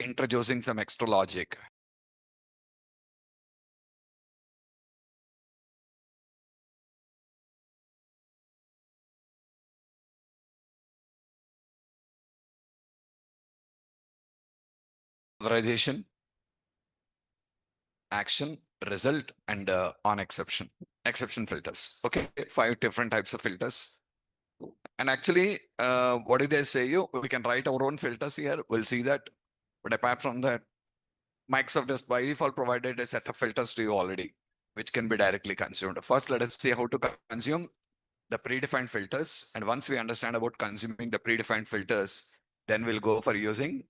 introducing some extra logic. Authorization, action, result, and on exception filters. Okay, 5 different types of filters. And actually, what did I say you? We can write our own filters here. We'll see that. But apart from that, Microsoft has by default provided a set of filters to you already, which can be directly consumed. First, let us see how to consume the predefined filters. And once we understand about consuming the predefined filters, then we'll go for using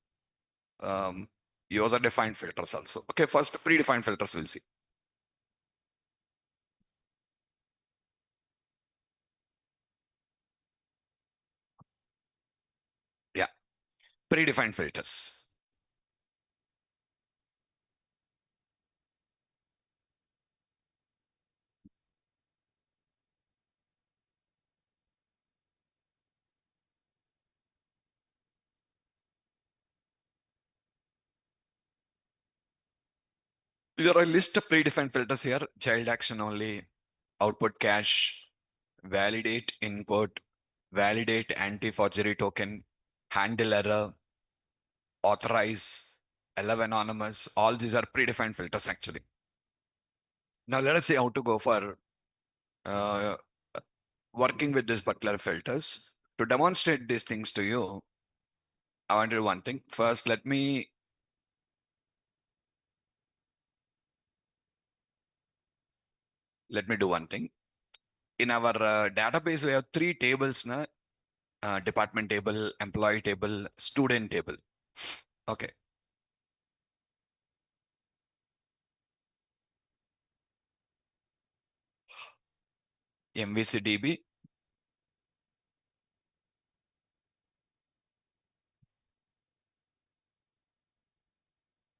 user-defined filters also. Okay, first predefined filters we'll see. Yeah, predefined filters. There are a list of predefined filters here. Child action only, output cache, validate input, validate anti-forgery token, handle error, authorize, allow anonymous. All these are predefined filters actually. Now let us see how to go for uh, working with these particular filters. To demonstrate these things to you, I want to do one thing. First, let me do one thing. In our database, we have 3 tables, na? Department table, employee table, student table. Okay. MVC DB.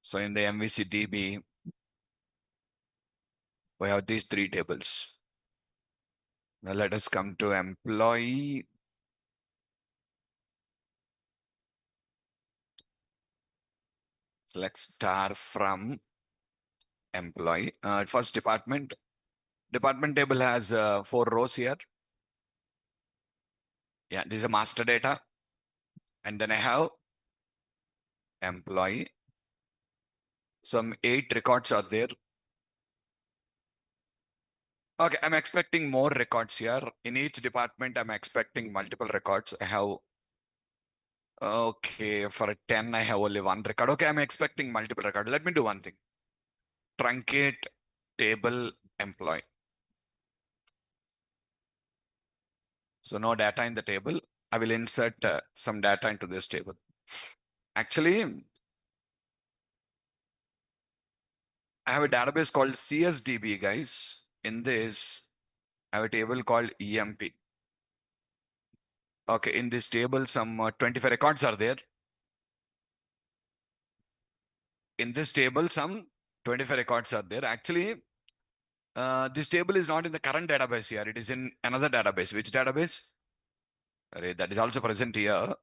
So in the MVC DB, we have these 3 tables. Now let us come to employee. Select star from employee. First department. Department table has 4 rows here. Yeah, this is a master data. And then I have employee. Some 8 records are there. Okay, I'm expecting more records here. In each department, I'm expecting multiple records. I have, okay, for 10, I have only 1 record. Okay, I'm expecting multiple records. Let me do one thing. Truncate table employee. So no data in the table. I will insert some data into this table. Actually, I have a database called CSDB, guys. In this, I have a table called EMP. Okay, in this table, some 25 records are there. In this table, some 25 records are there. Actually, this table is not in the current database here. It is in another database. Which database? That is also present here.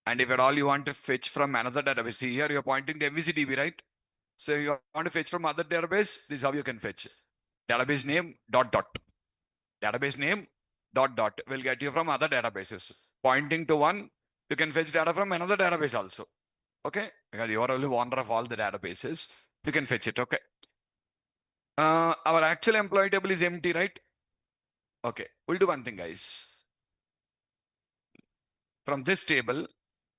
And if at all you want to fetch from another database, see here you're pointing to MVC DB, right? So if you want to fetch from other database, this is how you can fetch. Database name dot dot. Database name dot dot will get you from other databases. Pointing to one, you can fetch data from another database also. Okay, because you are only owner of all the databases, you can fetch it. Okay. Our actual employee table is empty, right? Okay, we'll do one thing, guys. From this table,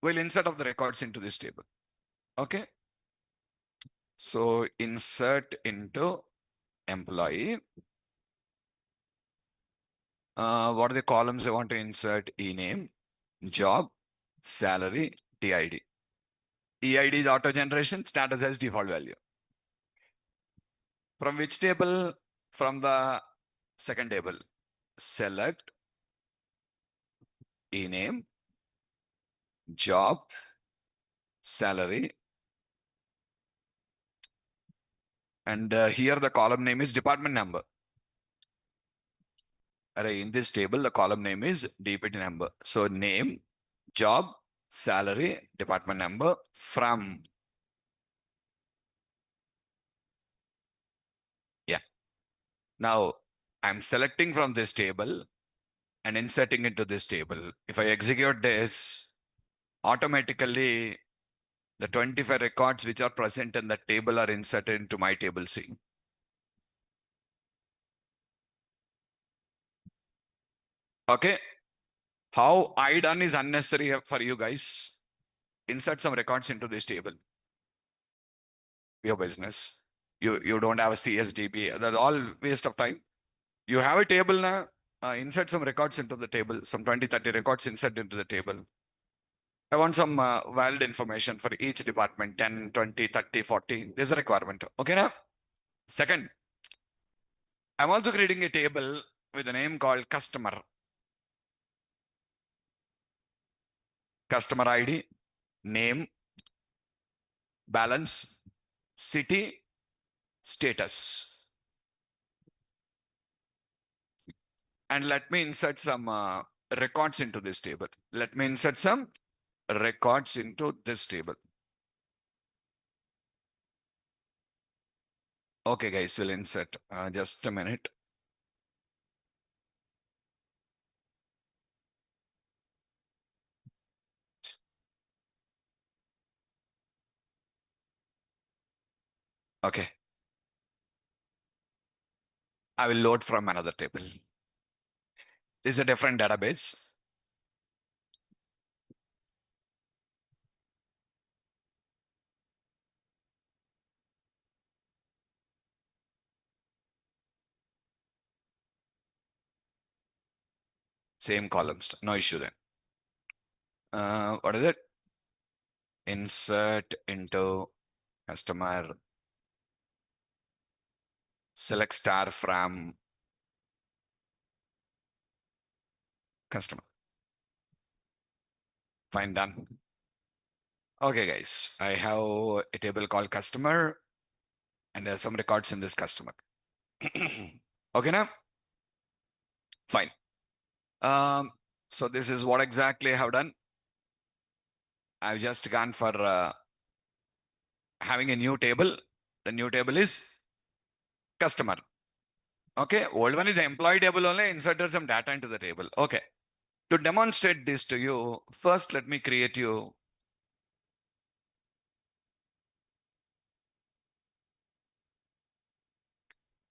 we'll insert of the records into this table. Okay. So insert into employee. What are the columns I want to insert? E-name, job, salary, TID. EID is auto generation, status as default value. From which table? From the second table. Select e-name, job, salary. And here the column name is department number. In this table, the column name is DPT number. So name, job, salary, department number, from. Yeah. Now I'm selecting from this table and inserting into this table. If I execute this, automatically the 25 records which are present in the table are inserted into my table C. Okay. How I done is unnecessary for you guys. Insert some records into this table. Your business. You don't have a CSDB. That's all waste of time. You have a table now. Insert some records into the table. Some 20, 30 records insert into the table. I want some valid information for each department, 10, 20, 30, 40. There's a requirement. Okay now? Second, I'm also creating a table with a name called customer. Customer ID, name, balance, city, status. And let me insert some records into this table. Let me insert some records into this table. Okay, guys, we'll insert. Just a minute. Okay. I will load from another table. This is a different database. Same columns. No issue then. What is it? Insert into customer. Select star from customer. Fine, done. Okay, guys. I have a table called customer, and there are some records in this customer. Okay, now? Fine. So this is what exactly I have done. I've just gone for having a new table. The new table is customer. Okay, old one is the employee table only, inserted some data into the table. Okay. To demonstrate this to you, first let me create you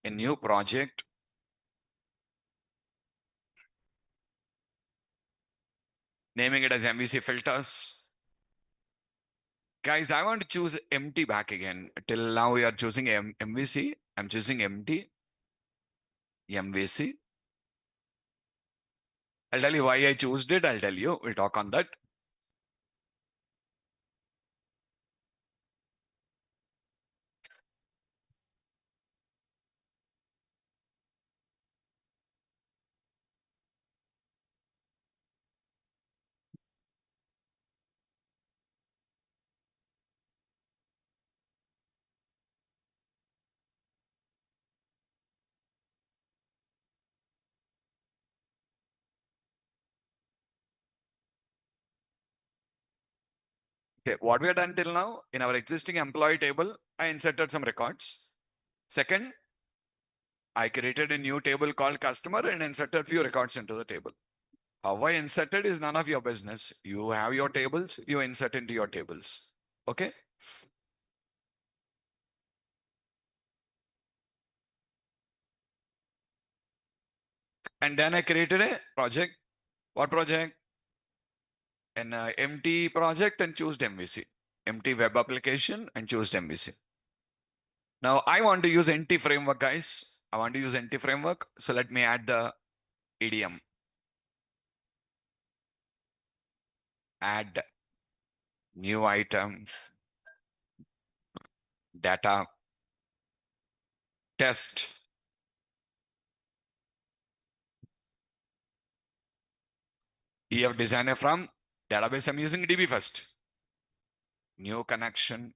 a new project. Naming it as MVC filters. Guys, I want to choose empty back again. Till now we are choosing MVC. I'm choosing empty. MVC. I'll tell you why I chose it. I'll tell you. We'll talk on that. Okay, what we have done till now, in our existing employee table, I inserted some records. Second, I created a new table called customer and inserted few records into the table. How I inserted is none of your business. You have your tables, you insert into your tables. Okay. And then I created a project. What project? An empty project and choose MVC. Empty web application and choose MVC. Now I want to use NT framework, guys. I want to use NT framework. So let me add the EDM. Add new item, data, test. EF designer from database. I'm using DB first. New connection.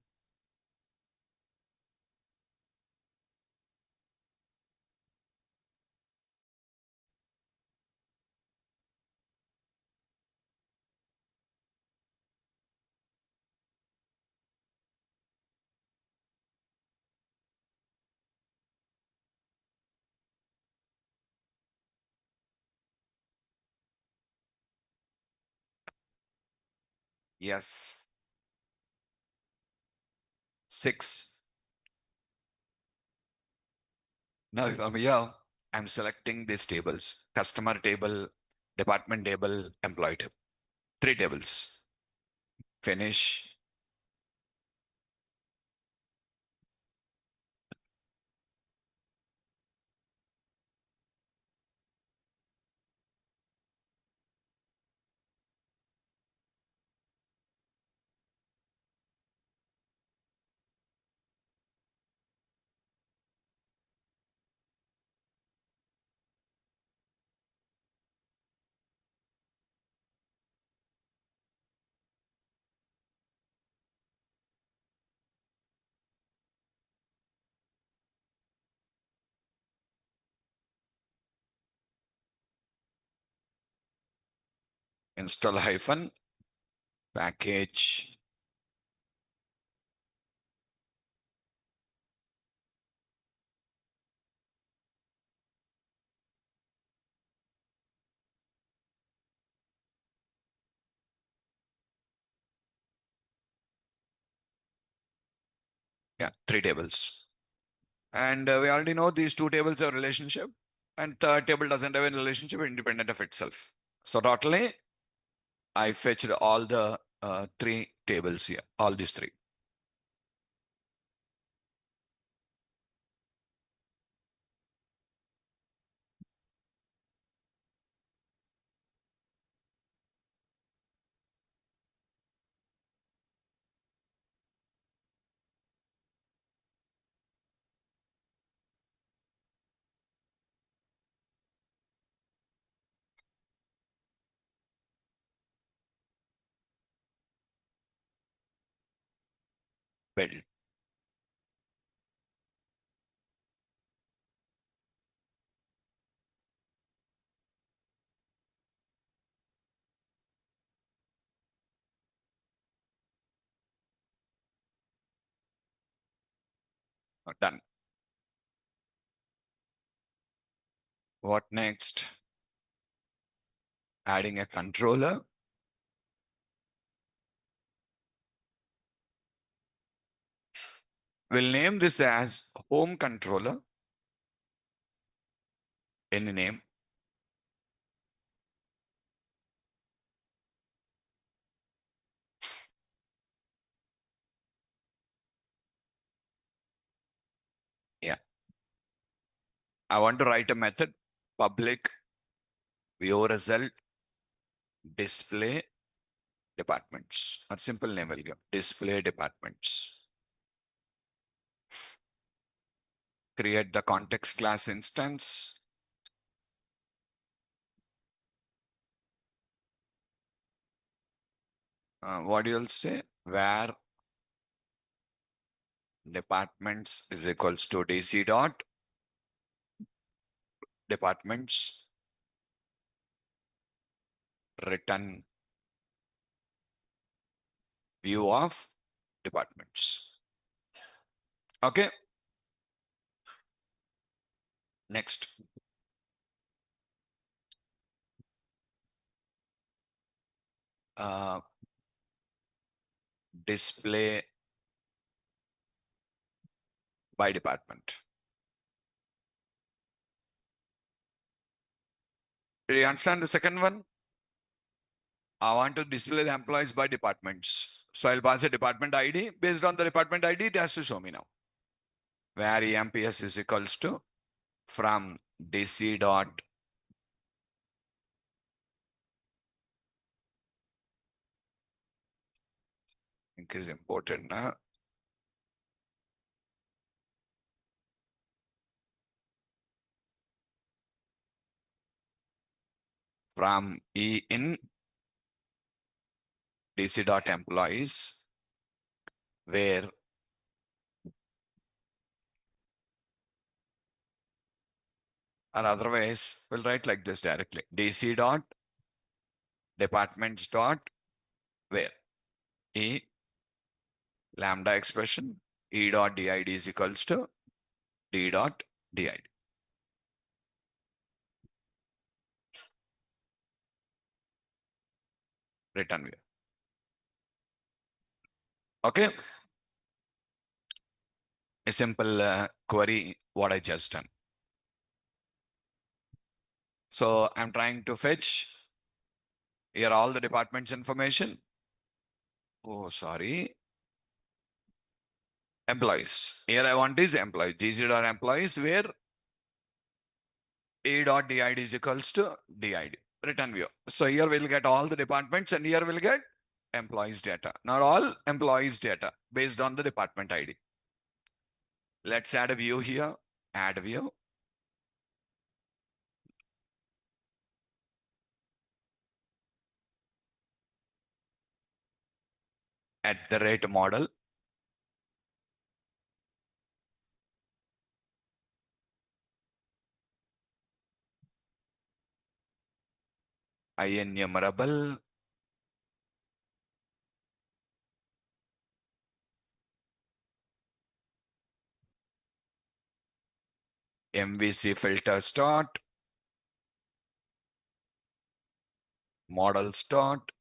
Yes. 6. Now from here, I'm selecting these tables: customer table, department table, employee table. 3 tables. Finish. Install hyphen package. Yeah, 3 tables. And we already know these 2 tables have relationship, and third table doesn't have a relationship independent of itself. So totally, I fetched all the 3 tables here, all these 3. Build. Done. What next? Adding a controller. We'll name this as home controller. Any name. Yeah. I want to write a method, public view result display departments. A simple name will give display departments. Create the context class instance. What you'll say? Where departments is equals to dc dot departments return view of departments. Okay. Next. Display by department. Do you understand the second one? I want to display the employees by departments. So I'll pass a department ID. Based on the department ID, it has to show me now. Where EMPS is equals to from DC dot I think is important now. From E in DC dot employees, where or otherwise we'll write like this directly. DC dot departments dot where E lambda expression E dot DID is equals to D dot DID. Return view. Okay. A simple query, what I just done. So I'm trying to fetch here all the department's information. Oh, sorry. Employees. Here I want is employees. gc.employees where a.did is equals to did. Return view. So here we'll get all the departments and here we'll get employees data. Not all employees data based on the department ID. Let's add a view here. Add view. @model. INumerable. MVC filter start. Model start.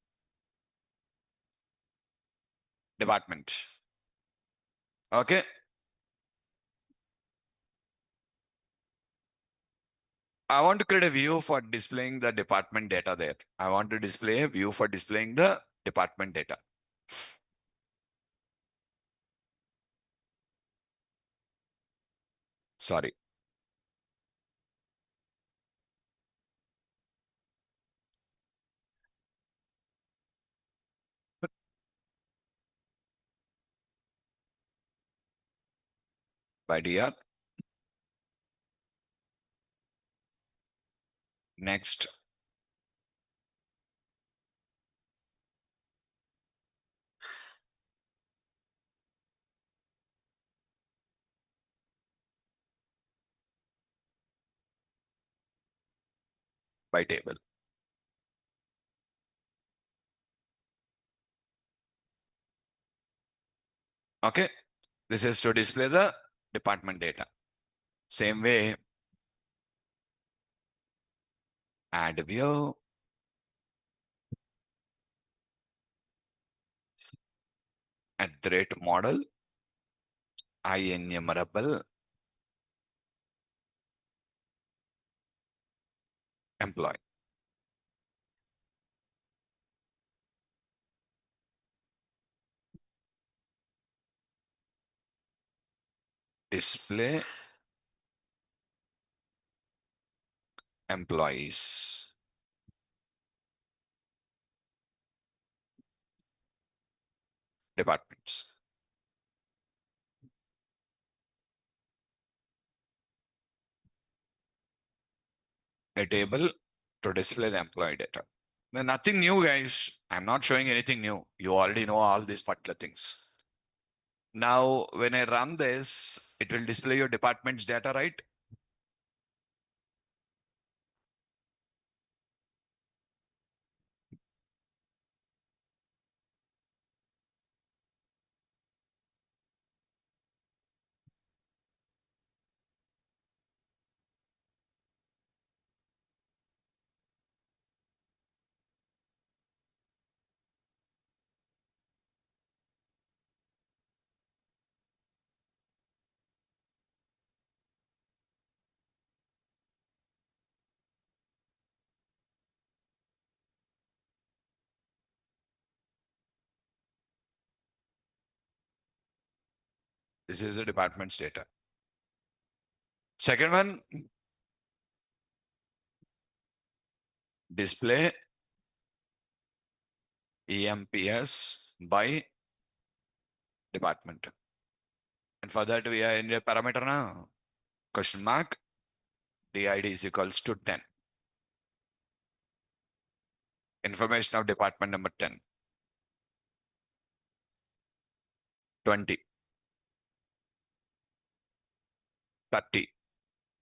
Department. Okay. I want to create a view for displaying the department data there. I want to display a view for displaying the department data. Sorry. By DR. Next. By table. Okay. This is to display the department data. Same way. Add view. @model. INumerable. Employee. Display employees. Departments. A table to display the employee data. Then nothing new, guys. I'm not showing anything new. You already know all these particular things. Now, when I run this, it will display your department's data, right? This is the department's data. Second one, display EMPS by department. And for that, we are in the parameter now. Question mark. DID is equals to 10. Information of department number 10. 20. 30.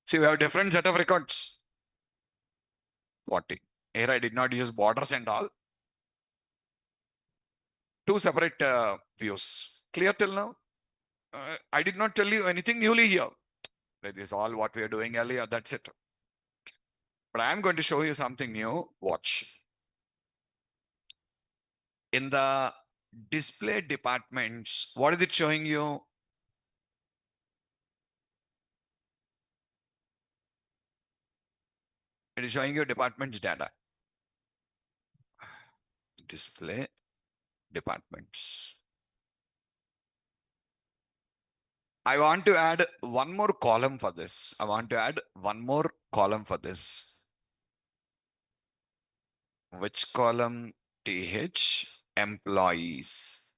See, we have different set of records. 40. Here I did not use borders and all. Two separate views. Clear till now? I did not tell you anything newly here. That is all what we are doing earlier. That's it. But I am going to show you something new. Watch. In the display departments, what is it showing you? It is showing you departments data. Display departments. I want to add one more column for this. I want to add one more column for this. Which column? TH employees.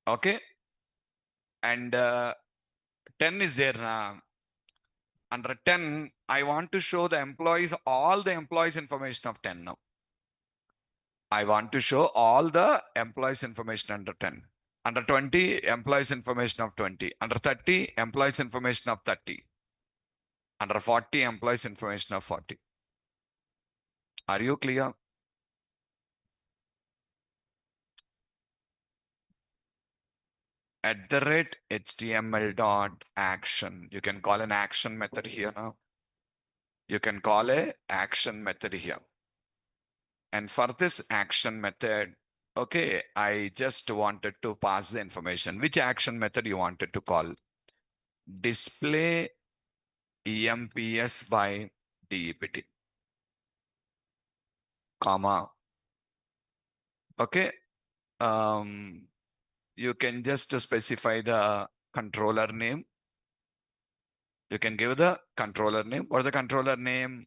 Okay. And 10 is there now. Under 10, I want to show the employees, all the employees information of 10 now. I want to show all the employees information under 10. Under 20, employees information of 20. Under 30, employees information of 30. Under 40, employees information of 40. Are you clear? At the rate HTML dot action. You can call an action method here now. You can call a action method here. And for this action method, okay, I just wanted to pass the information. Which action method you wanted to call? Display EMPS by DEPT, comma. Okay. You can just specify the controller name. You can give the controller name or the controller name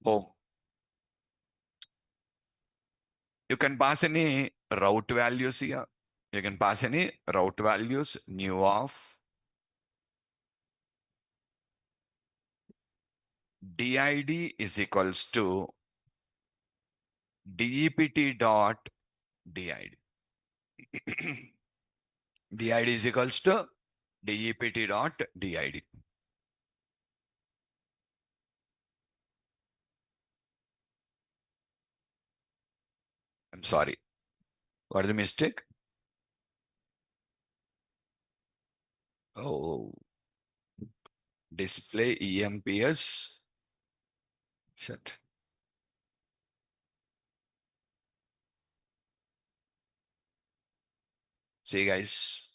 home. You can pass any route values here. You can pass any route values, new of DID is equals to DEPT dot DID. DID is equals to DEPT dot DID. I'm sorry. What is the mistake? Oh, display EMPS. Shit. See, guys.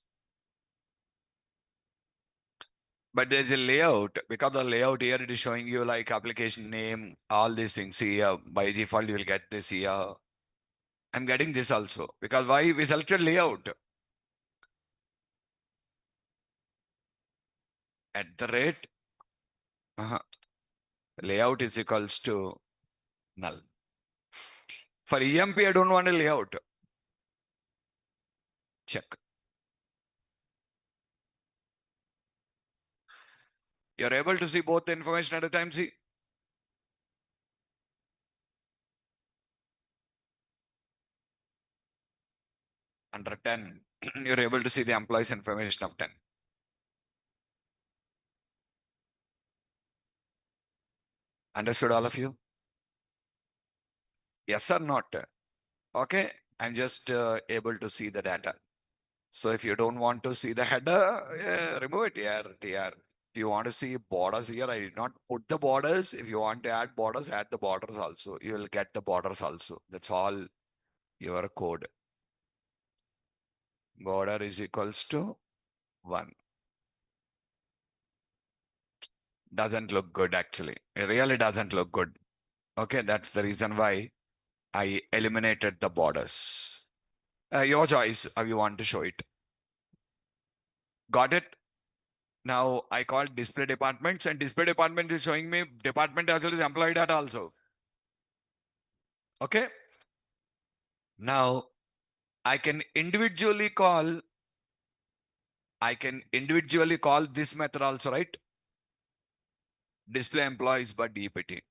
But there's a layout. Because the layout here, it is showing you like application name, all these things. See, by default, you will get this here. I'm getting this also. Because why? We selected layout. At the rate, layout is equals to null. For EMP, I don't want a layout. Check. You're able to see both the information at a time, see? Under 10, you're able to see the employees information of 10. Understood, all of you? Yes or not? Okay, I'm just able to see the data. So if you don't want to see the header, remove it here. If you want to see borders here, I did not put the borders. If you want to add the borders also. You will get the borders also. That's all your code. Border is equals to 1. Doesn't look good actually. It really doesn't look good. Okay, that's the reason why I eliminated the borders. Your choice how you want to show it. Got it? Now I call display departments, and display department is showing me department as well as employee data also. Okay. Now I can individually call this method also, right? Display employees by DPT.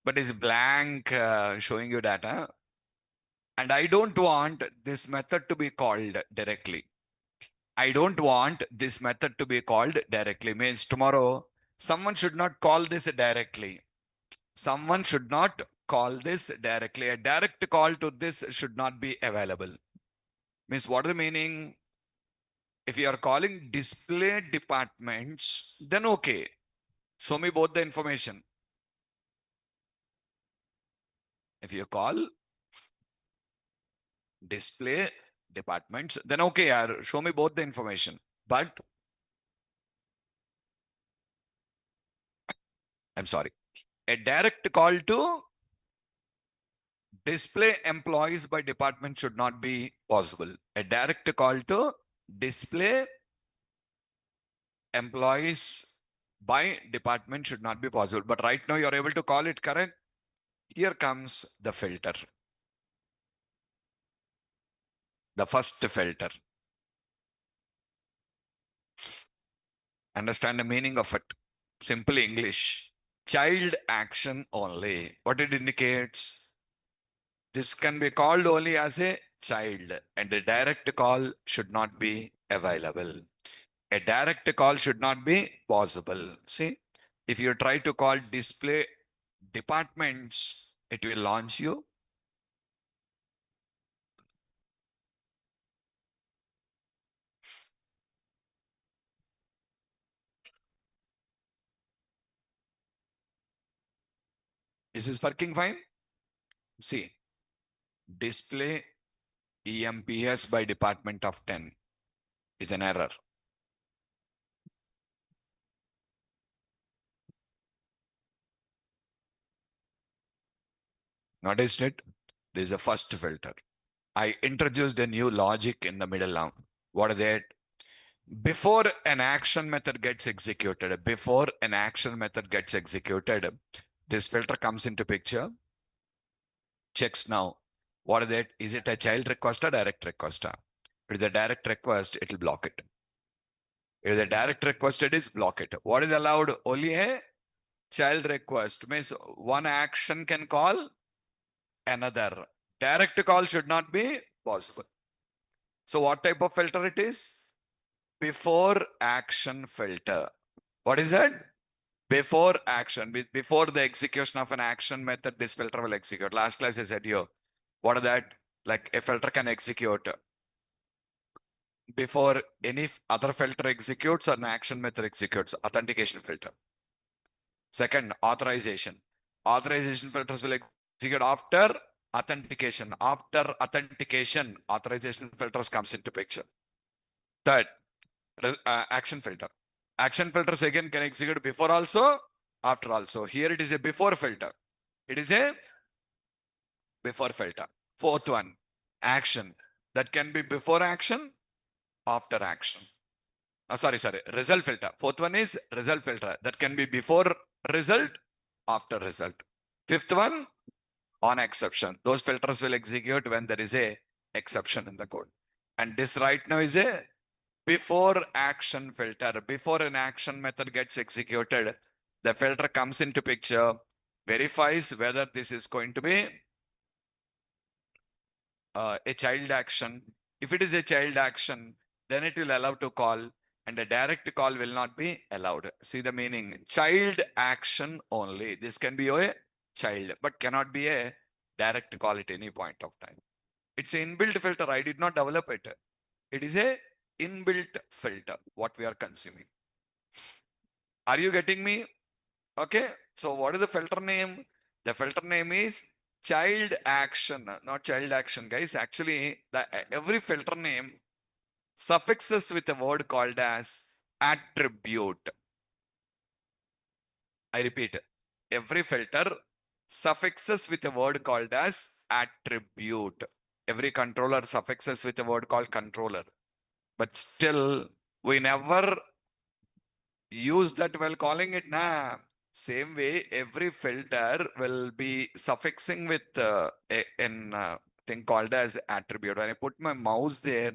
But it's blank showing you data. And I don't want this method to be called directly. I don't want this method to be called directly. Means tomorrow, someone should not call this directly. Someone should not call this directly. A direct call to this should not be available. Means what is the meaning? If you are calling display departments, then okay. Show me both the information. If you call display departments, then okay, yaar, show me both the information. But I'm sorry, a direct call to display employees by department should not be possible. A direct call to display employees by department should not be possible. But right now you're able to call it, correct? Here comes the filter. The first filter. Understand the meaning of it. Simple English. Child action only. What it indicates? This can be called only as a child, and a direct call should not be available. A direct call should not be possible. See, if you try to call display departments, it will launch you. This is working fine. See, display EMPS by department of 10 is an error. Noticed it? This is a first filter. I introduced a new logic in the middle now. What is that? Before an action method gets executed, this filter comes into picture, checks now. What is that? Is it a child request or direct request? If it's a direct request, it will block it. If the direct request, it is block it. What is allowed? Only a child request. Means one action can call another. Direct call should not be possible. So what type of filter it is? Before action filter. What is that? Before action, before the execution of an action method, this filter will execute. Last class I said here, what is that? Like a filter can execute before any other filter executes or an action method executes. Authentication filter. Second, authorization. Authorization filters will execute after authentication. After authentication, authorization filters comes into picture. Third, action filter. Action filters again can execute before also, after also. Here it is a before filter. It is a before filter. Fourth one, action. That can be before action, after action. Sorry, result filter. Fourth one is result filter. That can be before result, after result. Fifth one, on exception. Those filters will execute when there is a exception in the code. And this right now is a before action filter. Before an action method gets executed, the filter comes into picture, verifies whether this is going to be a child action. If it is a child action, then it will allow to call, and a direct call will not be allowed. See the meaning? Child action only. This can be a child, but cannot be a direct call at any point of time. It's an inbuilt filter. I did not develop it. It is a inbuilt filter, what we are consuming. Are you getting me? Okay. So what is the filter name? The filter name is child action, not child action, guys. Actually, every filter name suffixes with a word called as attribute. I repeat, every filter suffixes with a word called as attribute. Every controller suffixes with a word called controller. But still, we never use that while calling it. Nah. Same way, every filter will be suffixing with a thing called as attribute. When I put my mouse there,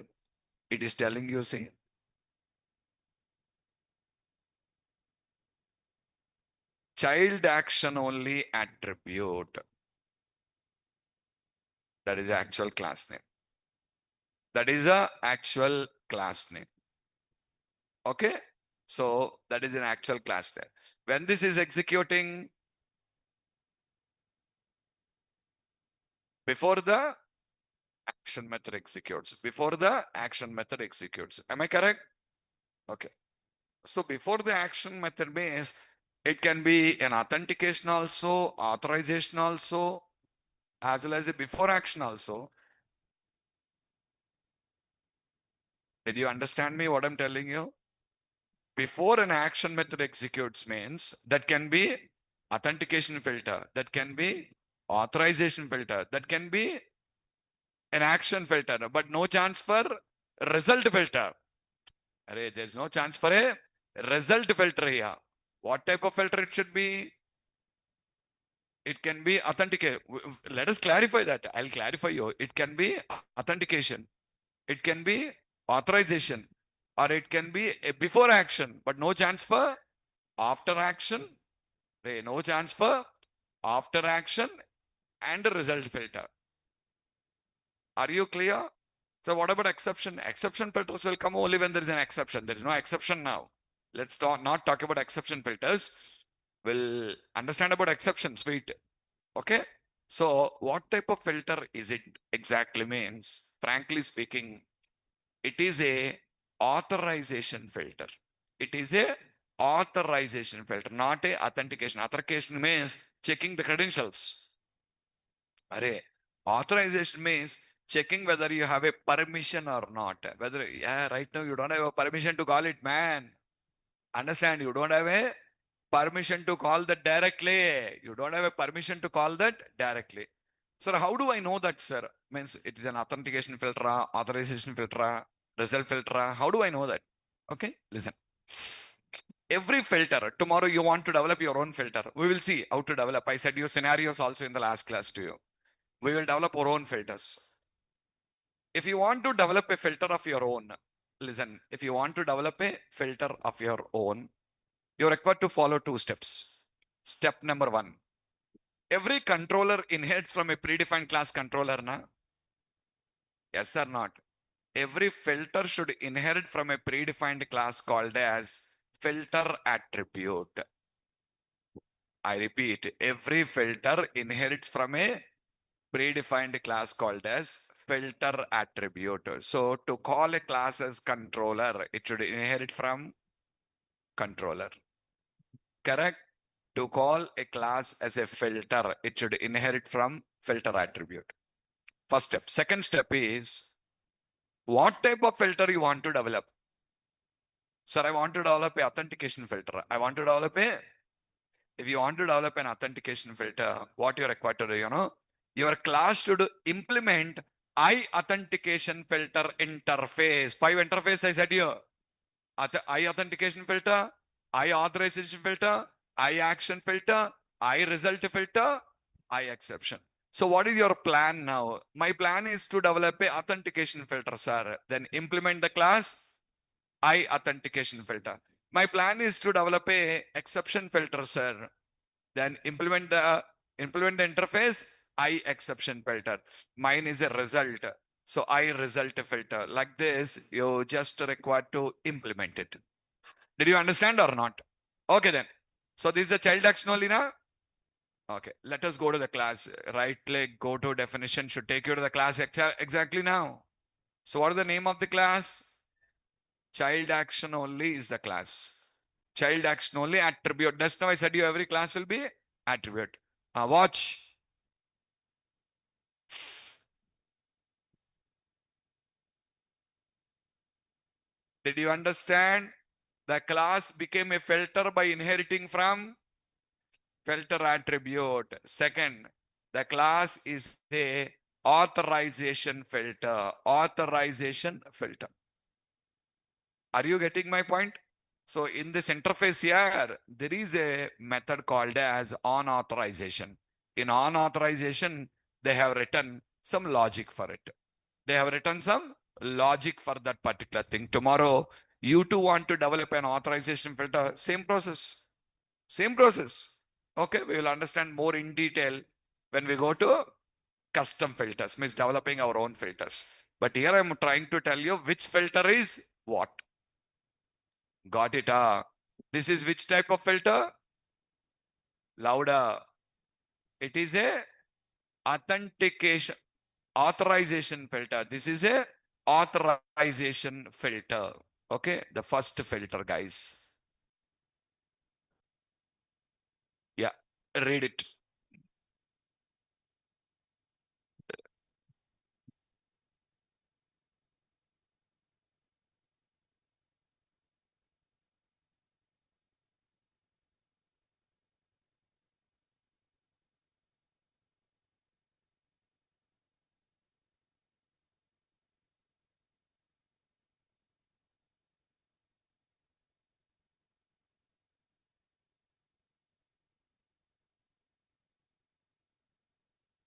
it is telling you, see, child action only attribute. That is the actual class name. That is a actual class name. Okay. So that is an actual class name. When this is executing, before the action method executes. Before the action method executes. Am I correct? Okay. So before the action method means it can be an authentication also, authorization also, as well as a before action also. Did you understand me what I'm telling you? Before an action method executes means that can be authentication filter, that can be authorization filter, that can be an action filter, but no chance for result filter. Array, there's no chance for a result filter here. What type of filter it should be? It can be authentication. Let us clarify that. I'll clarify you. It can be authentication. It can be authorization, or it can be a before action, but no chance for after action. No chance for after action and result filter. Are you clear? So what about exception? Exception filters will come only when there is an exception. There is no exception now. Let's not talk about exception filters. We'll understand about exceptions. Wait. Okay. So what type of filter is it exactly means? Frankly speaking, it is a authorization filter. It is a authorization filter, not a authentication. Authentication means checking the credentials. Array, authorization means checking whether you have a permission or not. Whether, yeah, right now you don't have a permission to call it, man. Understand, you don't have a permission to call that directly. You don't have a permission to call that directly. Sir, how do I know that, sir? Means it is an authentication filter, authorization filter, result filter. How do I know that? Okay, listen. Every filter, tomorrow you want to develop your own filter. We will see how to develop. I said you scenarios also in the last class to you. We will develop our own filters. If you want to develop a filter of your own, listen, if you want to develop a filter of your own, you're required to follow two steps. Step number one, every controller inherits from a predefined class controller, na? Yes or not? Every filter should inherit from a predefined class called as filter attribute. I repeat, every filter inherits from a predefined class called as filter attribute. So to call a class as controller, it should inherit from controller. Correct? To call a class as a filter, it should inherit from filter attribute. First step. Second step is what type of filter you want to develop. Sir, I want to develop a authentication filter. I want to develop a, if you want to develop an authentication filter, what you're required to do, your class should implement I authentication filter interface. 5 interface I said here. I authentication filter, I authorization filter, I action filter, I result filter, I exception. So what is your plan now? My plan is to develop a authentication filter, sir. Then implement the class I authentication filter. My plan is to develop a exception filter, sir. Then implement the interface I exception filter. Mine is a result. So I result filter. Like this, you just required to implement it. Did you understand or not? Okay then. So this is the child action only now. Okay, let us go to the class. Right click, go to definition, should take you to the class exactly now. So what is the name of the class? Child action only is the class. Child action only attribute. Just now I said you every class will be attribute. Watch. Did you understand? The class became a filter by inheriting from filter attribute. Second, the class is a authorization filter. Authorization filter. Are you getting my point? So in this interface here, there is a method called as on authorization. In on authorization, they have written some logic for it. They have written some logic for that particular thing. Tomorrow, you too want to develop an authorization filter, same process. Same process. Okay, we will understand more in detail when we go to custom filters, means developing our own filters. But here I'm trying to tell you which filter is what. Got it? This is which type of filter? Louder. It is a authentication, authorization filter. This is a authorization filter. Okay, the first filter, guys. Yeah, read it.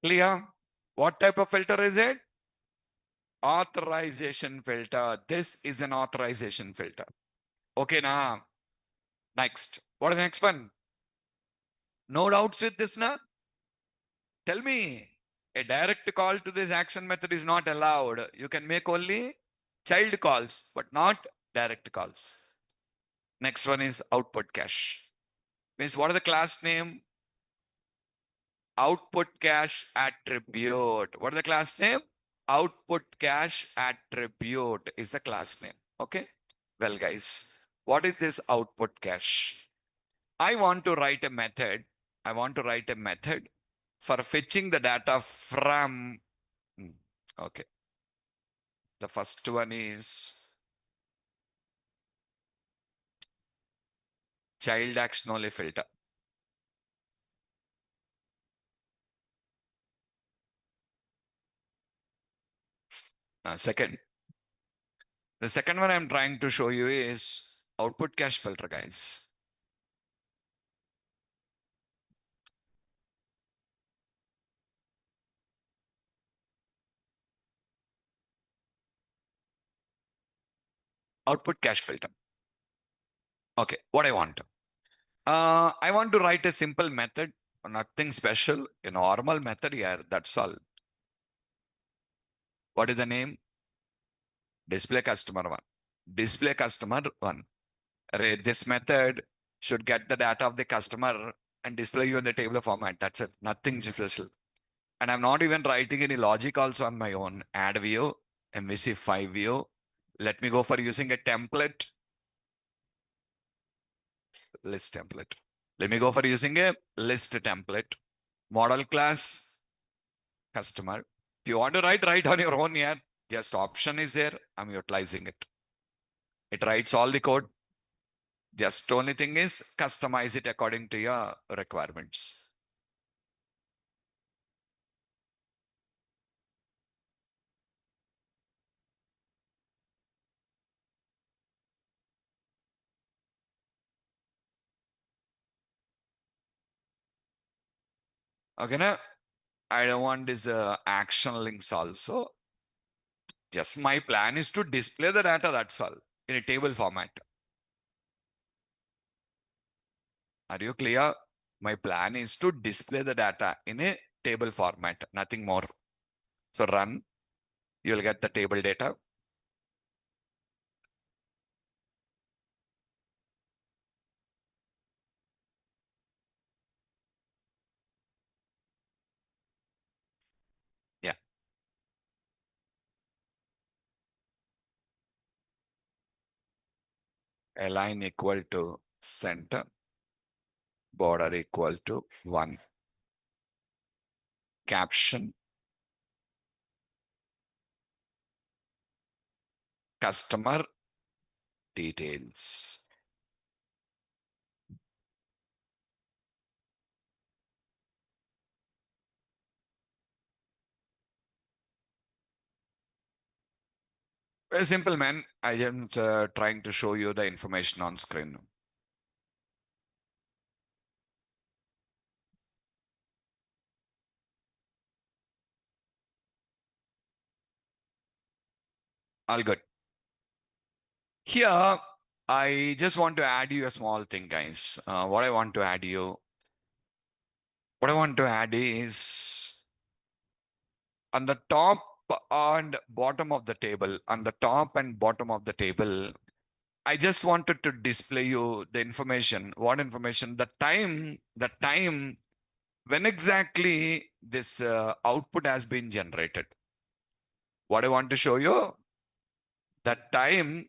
Clear? What type of filter is it? Authorization filter. This is an authorization filter. Okay, now, next. What is the next one? No doubts with this now? Tell me. A direct call to this action method is not allowed. You can make only child calls, but not direct calls. Next one is output cache. Means what is the class name? Output cache attribute. What is the class name? Output cache attribute is the class name. Okay. Well, guys, what is this output cache? I want to write a method. I want to write a method for fetching the data from. Okay. The first one is child action only filter. Second, the second one I'm trying to show you is output cache filter, guys. Output cache filter. Okay, what I want. I want to write a simple method, nothing special, a normal method here. That's all. What is the name? Display customer one. Display customer one. This method should get the data of the customer and display you in the table format. That's it. Nothing special. And I'm not even writing any logic also on my own. Add view, MVC 5 view. Let me go for using a template. List template. Let me go for using a list template. Model class, customer. If you want to write on your own here. Just option is there. I'm utilizing it. It writes all the code. Just only thing is customize it according to your requirements. Okay, now I don't want this action links also. Just my plan is to display the data, that's all, in a table format. Are you clear? My plan is to display the data in a table format, nothing more. So run, you'll get the table data. Yeah. Align equal to center, border equal to 1. Caption, customer details. Very simple, man. I am trying to show you the information on screen. All good. Here, I just want to add you a small thing, guys. What I want to add is on the top and bottom of the table, I just wanted to display you the information. What information? The time when exactly this output has been generated. What I want to show you, the time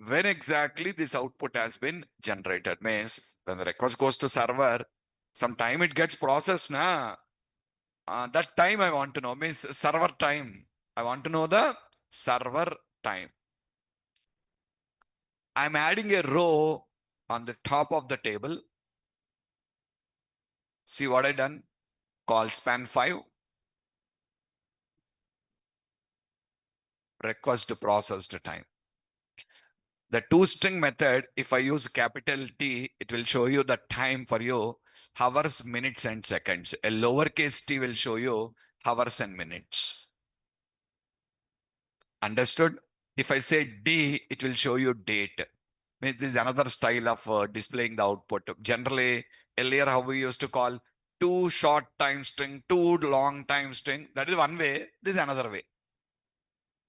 when exactly this output has been generated. Means when the request goes to server, some time it gets processed. That time I want to know, means server time. I want to know the server time. I'm adding a row on the top of the table. See what I done? Call span 5. Request processed time. The toString method, if I use capital T, it will show you the time for you, hours, minutes, and seconds. A lowercase t will show you hours and minutes. Understood? If I say D, it will show you date. This is another style of displaying the output. Generally, earlier how we used to call too short time string, too long time string. That is one way. This is another way.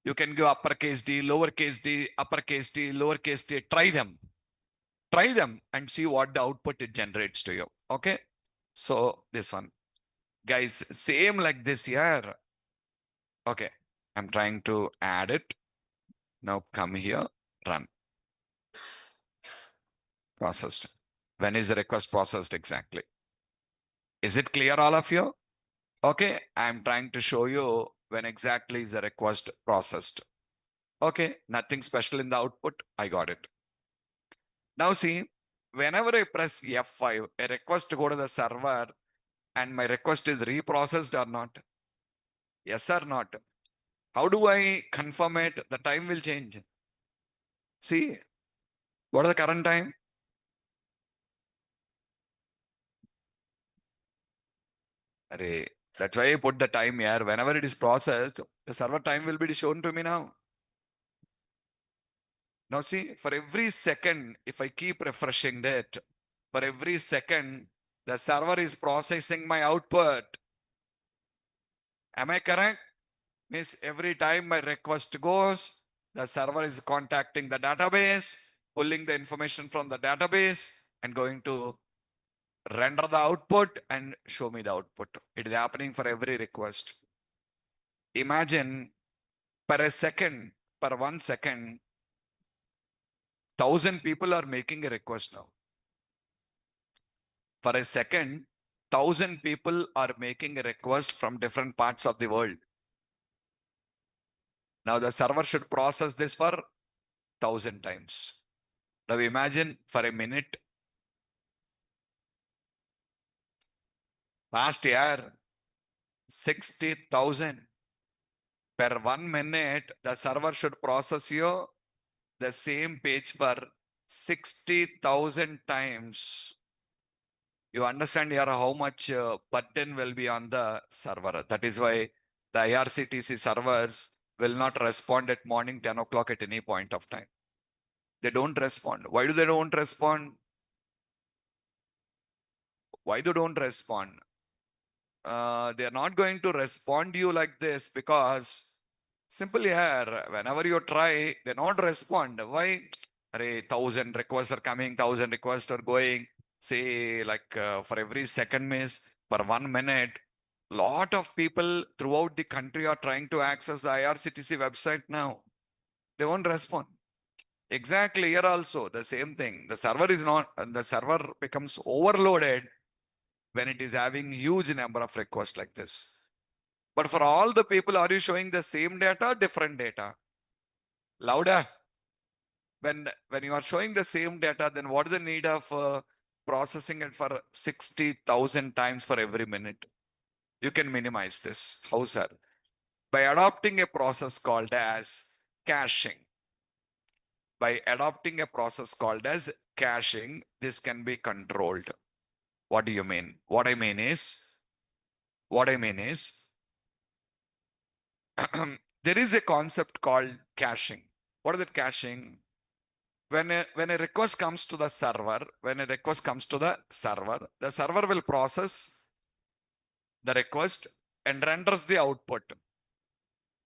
You can give uppercase D, lowercase d, uppercase D, lowercase d. Try them. Try them and see what the output it generates to you. Okay. So this one. Guys, same like this here. Okay. I'm trying to add it. Now come here, run. Processed. When is the request processed exactly? Is it clear, all of you? Okay, I'm trying to show you when exactly is the request processed. Okay, nothing special in the output. I got it. Now see, whenever I press F5, a request to go to the server and my request is reprocessed or not? Yes or not? How do I confirm it? The time will change. See, what is the current time? Array. That's why I put the time here. Whenever it is processed, the server time will be shown to me now. Now see, for every second, if I keep refreshing that, for every second, the server is processing my output. Am I correct? Means every time my request goes, the server is contacting the database, pulling the information from the database and going to render the output and show me the output. It is happening for every request. Imagine per a second, per 1 second, 1,000 people are making a request now. For a second, 1,000 people are making a request from different parts of the world. Now the server should process this for 1,000 times. Now imagine for a minute, last year, 60,000. Per 1 minute, the server should process you the same page for 60,000 times. You understand here how much burden will be on the server. That is why the IRCTC servers will not respond at morning 10 o'clock at any point of time. They don't respond. Why do they don't respond? Why they don't respond? They are not going to respond to you like this because simply here, whenever you try, they not respond. Why? Array, 1,000 requests are coming, 1,000 requests are going. Say like for every second miss, per 1 minute, lot of people throughout the country are trying to access the IRCTC website now. They won't respond. Exactly here also the same thing. The server is not, the server becomes overloaded when it is having huge number of requests like this. But for all the people, are you showing the same data, different data? Louder. When you are showing the same data, then what is the need of processing it for 60,000 times for every minute? You can minimize this. How, sir? By adopting a process called as caching. By adopting a process called as caching, this can be controlled. What do you mean? What I mean is, there is a concept called caching. What is it caching? When a request comes to the server, the server will process the request and renders the output.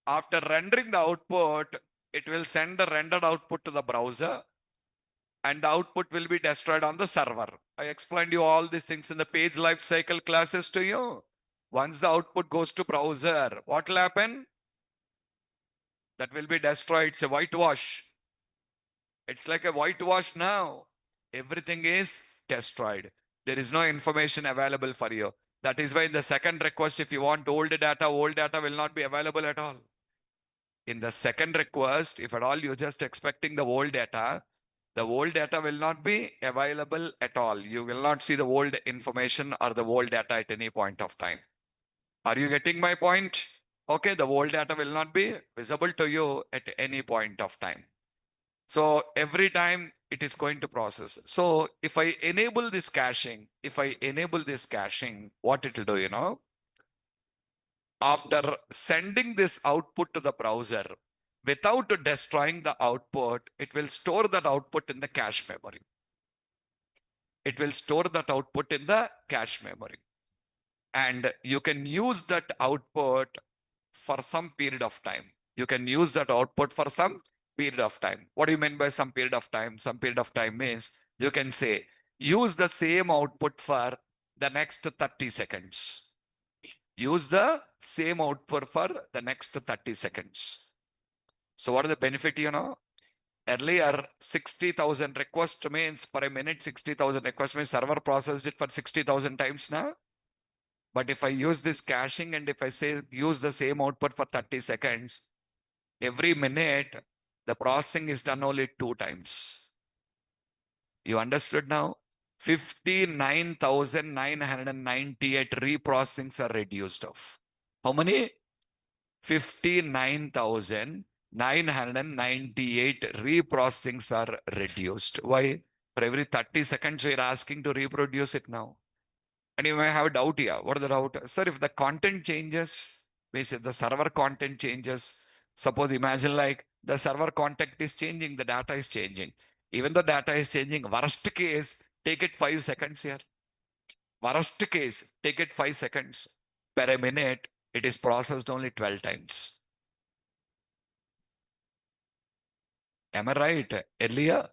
After rendering the output, it will send the rendered output to the browser and the output will be destroyed on the server. I explained you all these things in the page life cycle classes to you. Once the output goes to browser, what will happen? That will be destroyed. It's a whitewash. It's like a whitewash now. Everything is destroyed. There is no information available for you. That is why in the second request, if you want old data will not be available at all. In the second request, if at all you're just expecting the old data will not be available at all. You will not see the old information or the old data at any point of time. Are you getting my point? Okay, the old data will not be visible to you at any point of time. So every time it is going to process. So if I enable this caching, what it will do, After sending this output to the browser, without destroying the output, it will store that output in the cache memory. It will store that output in the cache memory. And you can use that output for some period of time. You can use that output for some period of time. What do you mean by some period of time? Some period of time means you can say, use the same output for the next 30 seconds. Use the same output for the next 30 seconds. So what is the benefit, Earlier, 60,000 requests means per a minute, 60,000 requests means server processed it for 60,000 times now. But if I use this caching and if I say use the same output for 30 seconds, every minute, the processing is done only 2 times. You understood now? 59,998 reprocessings are reduced of. How many? 59,998 reprocessings are reduced. Why? For every 30 seconds, we are asking to reproduce it now. And you may have a doubt here. What is the doubt? Sir, if the content changes, means if the server content changes, suppose imagine like the server content is changing, the data is changing. Even the data is changing, worst case, take it 5 seconds here. Worst case, take it 5 seconds. Per a minute, it is processed only 12 times. Am I right? Earlier,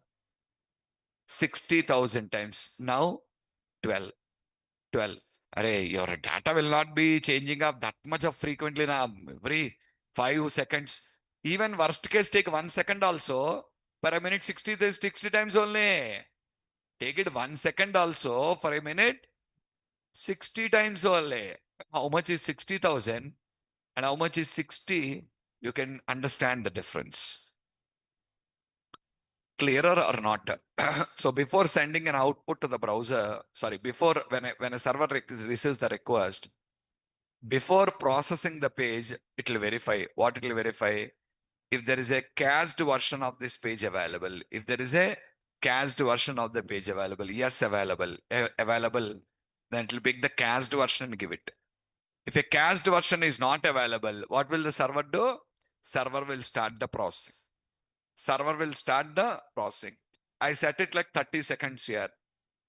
60,000 times. Now, 12. 12. Array, your data will not be changing up that much of frequently now. Every 5 seconds. Even worst case, take 1 second also. Per a minute, 60 times only. Take it 1 second also for a minute. 60 times only. How much is 60,000 and how much is 60? You can understand the difference. Clearer or not? So before sending an output to the browser, before when a server receives the request, before processing the page, it will verify. What it will verify? If there is a cached version of this page available, if there is a cached version of the page available, yes, available, then it will pick the cached version and give it. If a cached version is not available, what will the server do? Server will start the processing. Server will start the processing. I set it like 30 seconds here.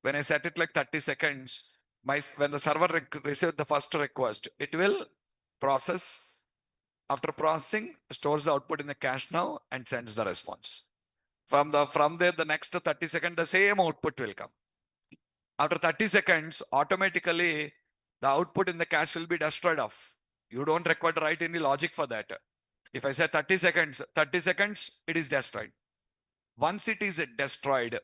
When I set it like 30 seconds, when the server receives the first request, it will process. After processing, stores the output in the cache now and sends the response. From there, the next 30 seconds, the same output will come. After 30 seconds, automatically the output in the cache will be destroyed off. You don't require to write any logic for that. If I say 30 seconds, it is destroyed. Once it is destroyed,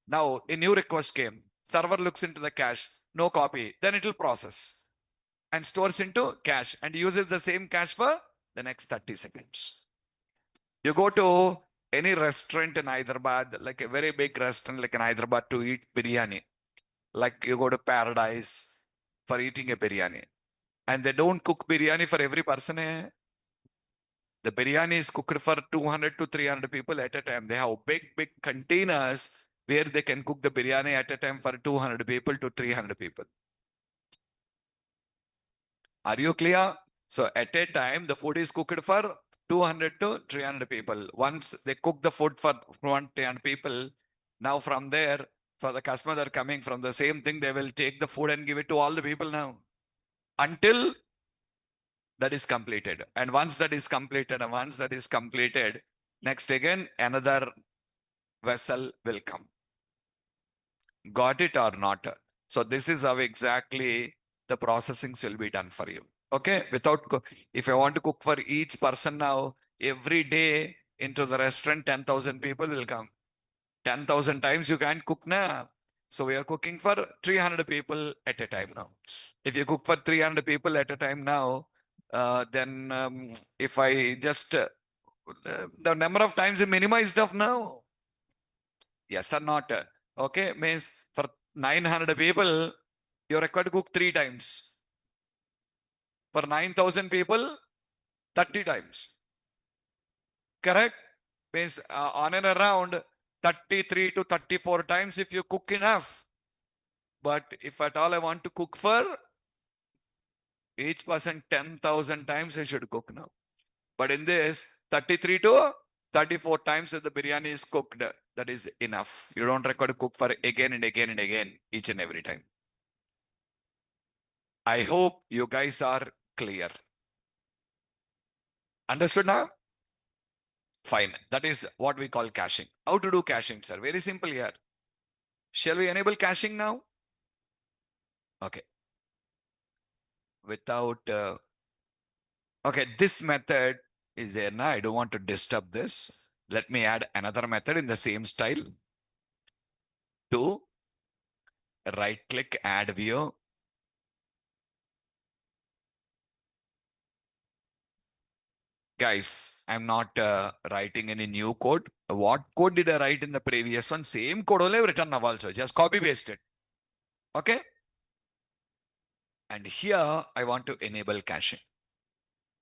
now a new request came. Server looks into the cache, no copy. Then it will process and stores into cache and uses the same cache for the next 30 seconds. You go to any restaurant in Hyderabad, like a very big restaurant like in Hyderabad to eat biryani. Like you go to Paradise for eating a biryani. And they don't cook biryani for every person. The biryani is cooked for 200 to 300 people at a time. They have big containers where they can cook the biryani at a time for 200 people to 300 people. Are you clear? So at a time, the food is cooked for 200 to 300 people. Once they cook the food for 300 people, now from there, for the customer that are coming from the same thing, they will take the food and give it to all the people now. Until that is completed. And once that is completed, next again, another vessel will come. Got it or not? So this is how exactly the processing will be done for you. Okay, if I want to cook for each person now, every day into the restaurant, 10,000 people will come. 10,000 times you can't cook now. So we are cooking for 300 people at a time now. If you cook for 300 people at a time now, then if I just, the number of times is minimized of now. Yes or not? Okay, means for 900 people, you're required to cook 3 times. For 9,000 people, 30 times. Correct? Means on and around 33 to 34 times if you cook enough. But if at all I want to cook for Each person 10,000 times they should cook now. But in this, 33 to 34 times the biryani is cooked. That is enough. You don't require to cook for again and again and again, each and every time. I hope you guys are clear. Understood now? Fine. That is what we call caching. How to do caching, sir? Very simple here. Shall we enable caching now? Okay. Without, okay, this method is there now. I don't want to disturb this. Let me add another method in the same style. To right click, add view. Guys, I'm not writing any new code. What code did I write in the previous one? Same code only I've written now also. Just copy paste it. Okay. And here I want to enable caching.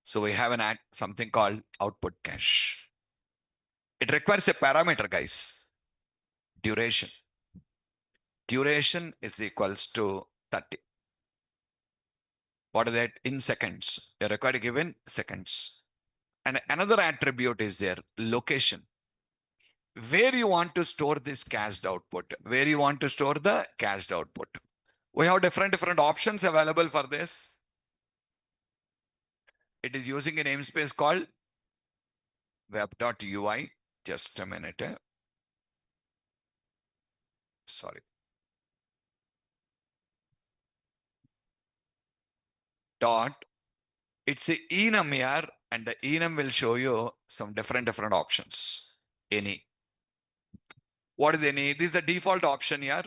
So we have something called output cache. It requires a parameter, guys. Duration. Duration is equals to 30. What is that? In seconds. You require to give in seconds. And another attribute is there, location. Where you want to store this cached output. Where you want to store the cached output. We have different options available for this. It is using a namespace called web.ui. Just a minute. Sorry. Dot. It's a enum here, and the enum will show you some different options. Any. What is any? This is the default option here.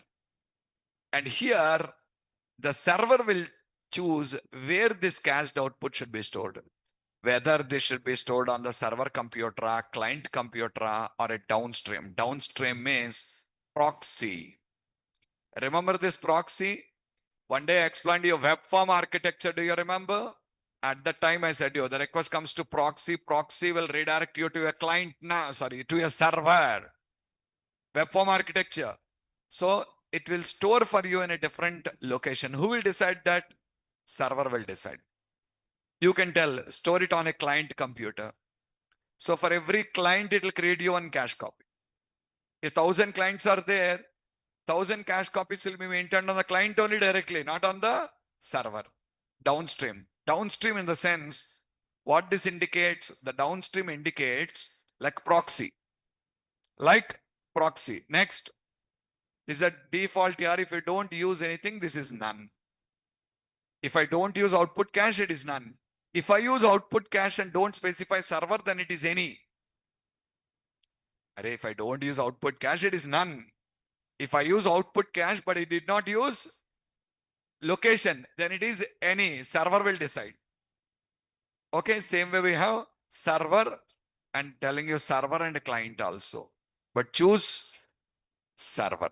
And here, the server will choose where this cached output should be stored. Whether this should be stored on the server computer, client computer, or a downstream. Downstream means proxy. Remember this proxy? One day I explained you web form architecture. Do you remember? At that time I said you the request comes to proxy. Proxy will redirect you to a client now, to a server. Web form architecture. So it will store for you in a different location. Who will decide that? Server will decide. You can tell, store it on a client computer. So for every client, it will create you one cache copy. If 1,000 clients are there, 1,000 cache copies will be maintained on the client only directly, not on the server. Downstream. Downstream in the sense, what this indicates, the downstream indicates like proxy. Like proxy. Next, this is a default here. If you don't use anything, this is none. If I don't use output cache, it is none. If I use output cache and don't specify server, then it is any. If I don't use output cache, it is none. If I use output cache, but it did not use location, then it is any. Server will decide. Okay, same way we have server and telling you server and client also. But choose server.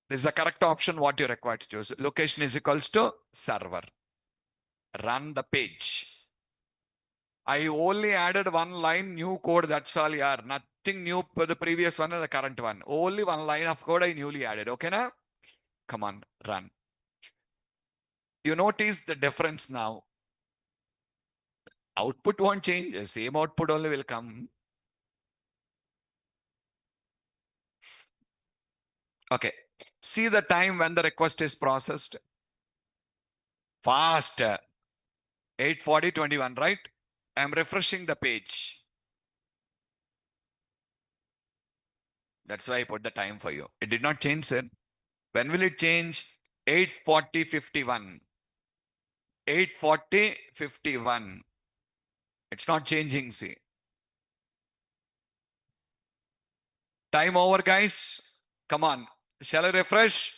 This is the correct option what you require to choose. Location is equals to server. Run the page. I only added one line new code. That's all, yeah. Nothing new for the previous one or the current one. Only one line of code I newly added. Okay, now? Come on, run. You notice the difference now. Output won't change. The same output only will come. Okay. See the time when the request is processed. Fast. 8:40:21, right? I'm refreshing the page. That's why I put the time for you. It did not change, sir. When will it change? 8:40:51. 8:40:51. It's not changing, see. Time over, guys. Come on. Shall I refresh?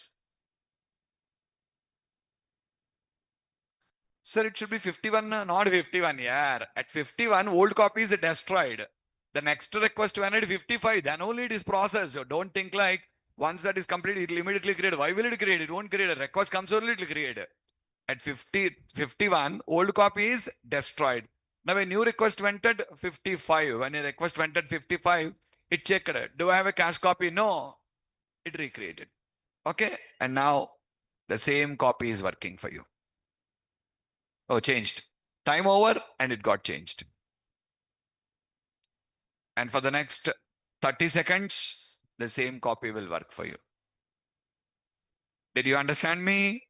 Sir, it should be 51, not 51. Yeah. At 51, old copy is destroyed. The next request when at 55, then only it is processed. Don't think like once that is completed, it will immediately create. Why will it create? It won't create. A request comes only, it will create. At 51, old copy is destroyed. Now a new request went at 55. When a request went at 55, it checked. Do I have a cache copy? No. It recreated. Okay. And now the same copy is working for you. Oh, changed. Time over and it got changed. And for the next 30 seconds, the same copy will work for you. Did you understand me?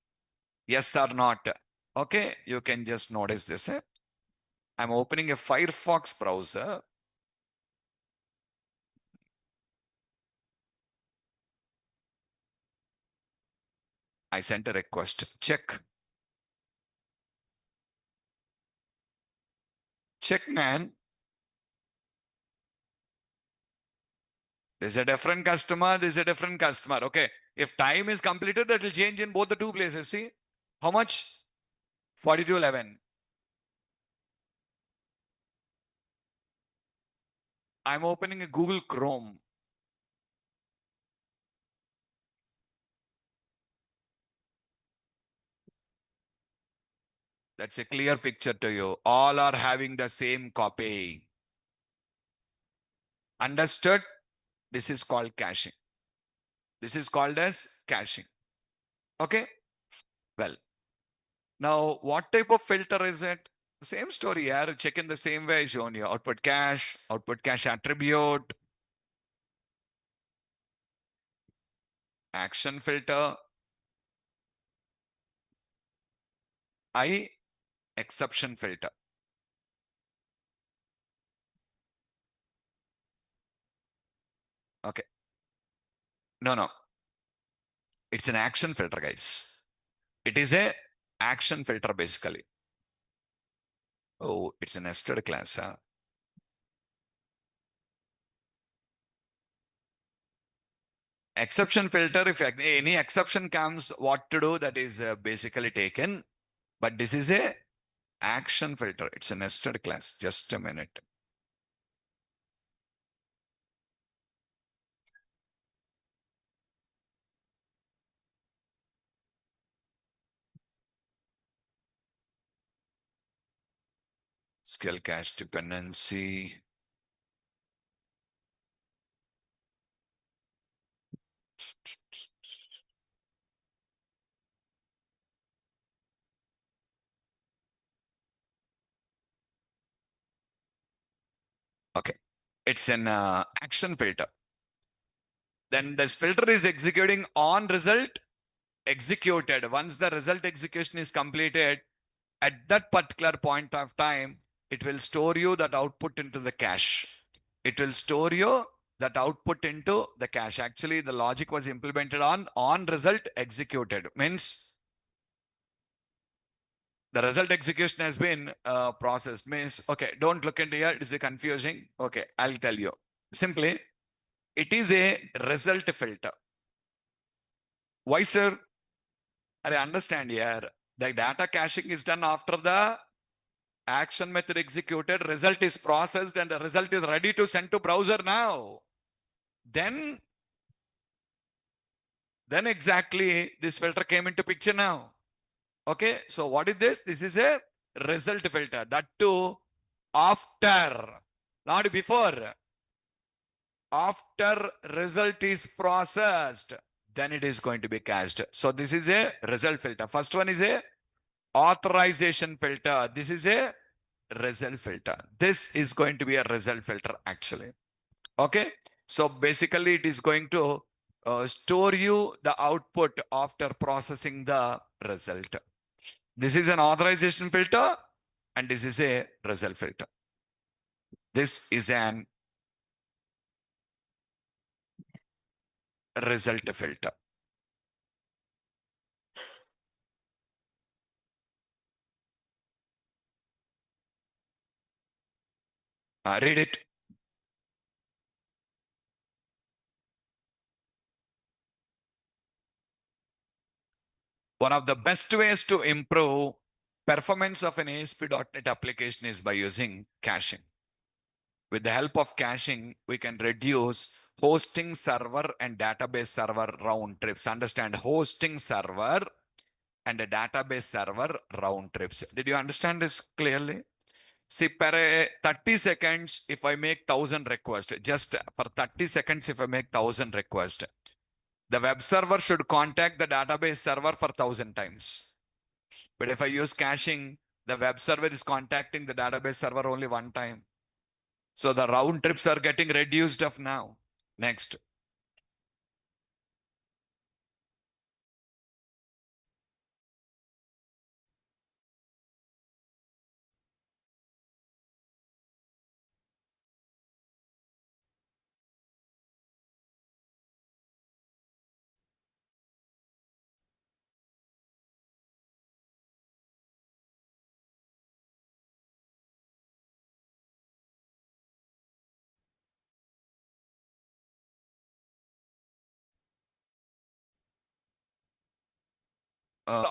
Yes or not? Okay, you can just notice this. I'm opening a Firefox browser. I sent a request. Check. Check, man. This is a different customer. This is a different customer. Okay. If time is completed, that will change in both the two places. See? How much? 4211. I'm opening a Google Chrome. That's a clear picture to you. All are having the same copy. Understood? This is called caching. This is called as caching. Okay? Well, now what type of filter is it? Same story here. Check in the same way I shown you. Output cache attribute, action filter, I, exception filter. Okay. No. It's an action filter, guys. It is a action filter basically. Oh, it's a nested class, huh? Exception filter, if any exception comes, what to do, that is basically taken. But this is a action filter. It's a nested class. Just a minute. Skill cache dependency. Okay. It's an action filter. Then this filter is executing on result executed. Once the result execution is completed, at that particular point of time, it will store you that output into the cache. It will store you that output into the cache. Actually, the logic was implemented on result executed. Means the result execution has been processed. Means, okay, don't look into here. It is confusing. Okay, I'll tell you. Simply, it is a result filter. Why, sir? I understand here. The data caching is done after the action method executed, result is processed, and the result is ready to send to browser now. Then exactly this filter came into picture now. Okay, so what is this? This is a result filter. That too after, not before. After result is processed, then it is going to be cached. So this is a result filter. First one is a authorization filter. This is a result filter. This is going to be a result filter actually. Okay. So basically it is going to store you the output after processing the result. This is an authorization filter and this is a result filter. This is an result filter. Read it. One of the best ways to improve performance of an ASP.NET application is by using caching. With the help of caching, we can reduce hosting server and database server round trips. Understand, hosting server and a database server round trips. Did you understand this clearly? See, per 30 seconds, if I make 1,000 requests, just for 30 seconds, if I make 1,000 requests, the web server should contact the database server for 1,000 times. But if I use caching, The web server is contacting the database server only one time. So the round trips are getting reduced of now. Next. Uh,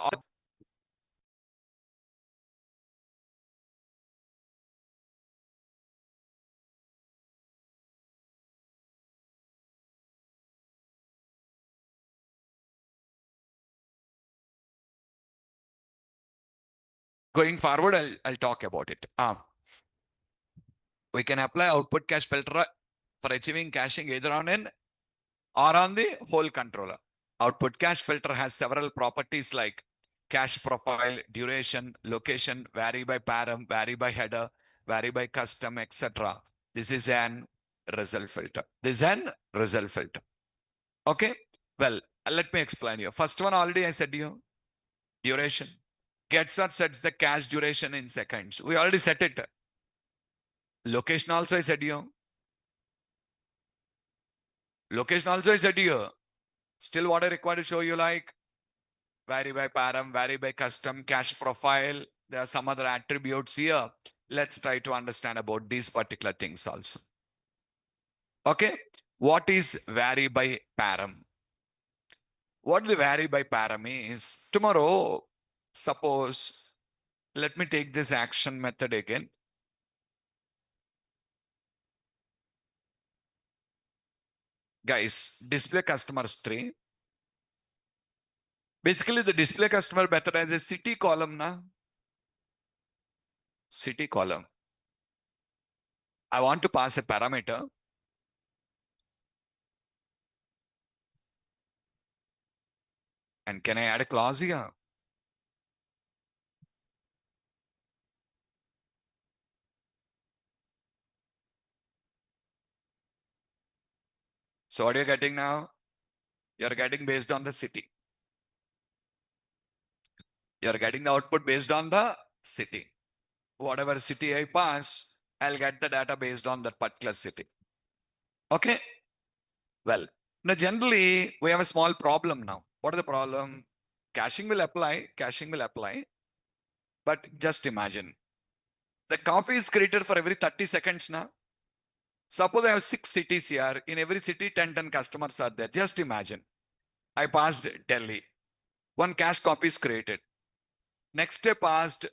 Going forward, I'll talk about it. We can apply output cache filter for achieving caching either on an or on the whole controller. Output cache filter has several properties like cache profile, duration, location, vary by param, vary by header, vary by custom, etc. This is an result filter. This is an result filter. Okay. Well, let me explain you. First one already I said you. Duration. Gets or sets the cache duration in seconds. We already set it. Location also I said you. Location also I said you. Still what I require to show you like vary by param, vary by custom, cache profile. There are some other attributes here. Let's try to understand about these particular things also. Okay. What is vary by param? What the vary by param is? Tomorrow, suppose, let me take this action method again. Guys, display customers 3. Basically, the display customer method as a city column, na? City column. I want to pass a parameter. And can I add a clause here? So what are you getting now? You're getting based on the city. You're getting the output based on the city. Whatever city I pass, I'll get the data based on that particular city. Okay. Well, now generally we have a small problem now. What is the problem? Caching will apply. Caching will apply. But just imagine the copy is created for every 30 seconds now. Suppose I have 6 cities here. In every city, 10 customers are there. Just imagine. I passed Delhi. One cache copy is created. Next I passed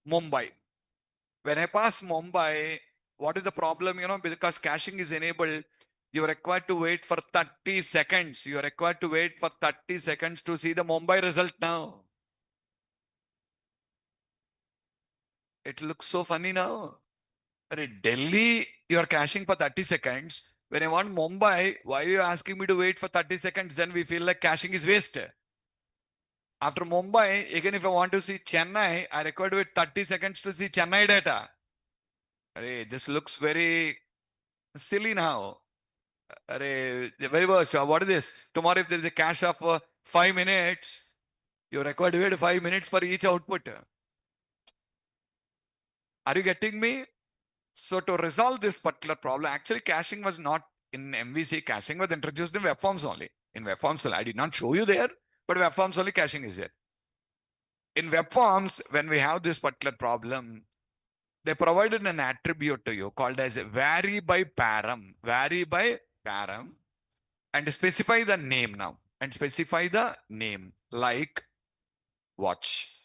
Mumbai. When I pass Mumbai, what is the problem? Because caching is enabled, you are required to wait for 30 seconds. You are required to wait for 30 seconds to see the Mumbai result now. It looks so funny now. Delhi, you are caching for 30 seconds. When I want Mumbai, why are you asking me to wait for 30 seconds? Then we feel like caching is waste. After Mumbai, again, if I want to see Chennai, I require to wait 30 seconds to see Chennai data. This looks very silly now. Very worse. What is this? Tomorrow, if there is a cache of 5 minutes, you require to wait 5 minutes for each output. Are you getting me? So to resolve this particular problem, actually caching was not in MVC. Caching was introduced in web forms only. In web forms, I did not show you there, but web forms only caching is there. In web forms, when we have this particular problem, they provided an attribute to you called as vary by param. Vary by param. And specify the name now. And specify the name like watch.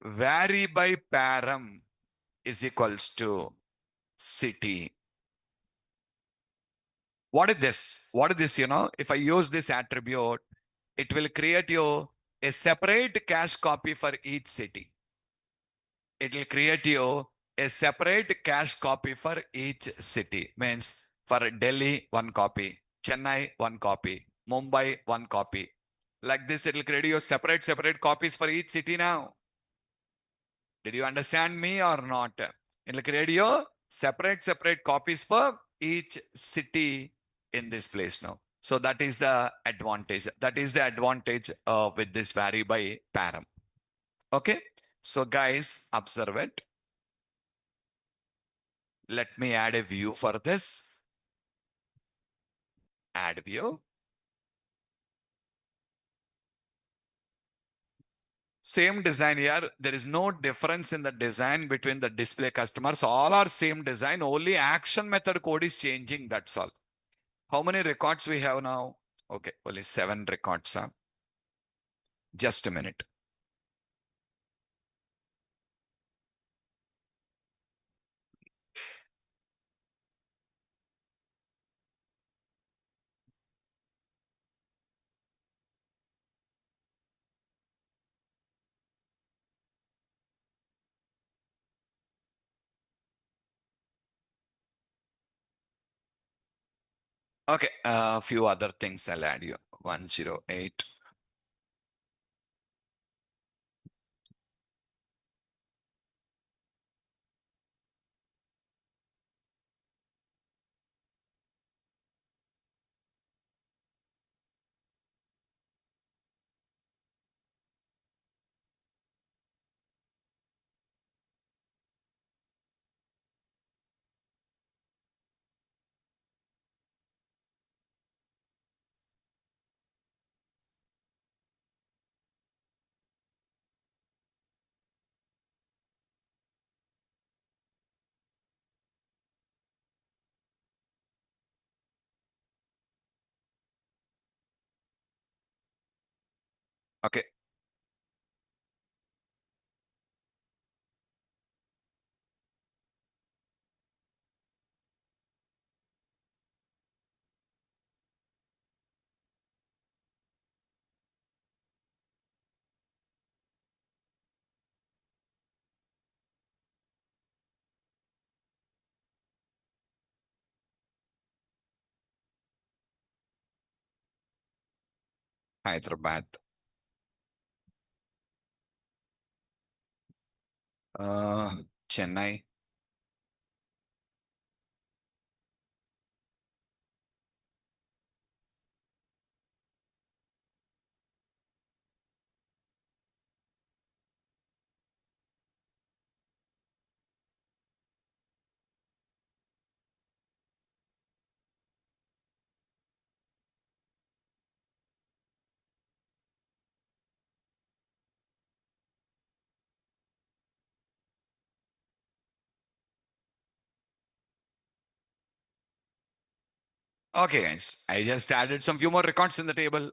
Vary by param is equals to city. What is this? What is this? If I use this attribute, it will create you a separate cache copy for each city. It will create you a separate cache copy for each city. Means for Delhi, 1 copy. Chennai, 1 copy. Mumbai, 1 copy. Like this, it will create you separate copies for each city now. Did you understand me or not? It'll create your separate copies for each city in this place now. So that is the advantage. That is the advantage with this vary by param. Okay. So guys, observe it. Let me add a view for this. Add view. Same design here. There is no difference in the design between the display customers. All are same design. Only action method code is changing. That's all. How many records we have now? Okay, only 7 records. Huh? Just a minute. Okay, a few other things I'll add you. 108. Okay, Hyderabad. Chennai. Okay, guys. I just added some few more records in the table.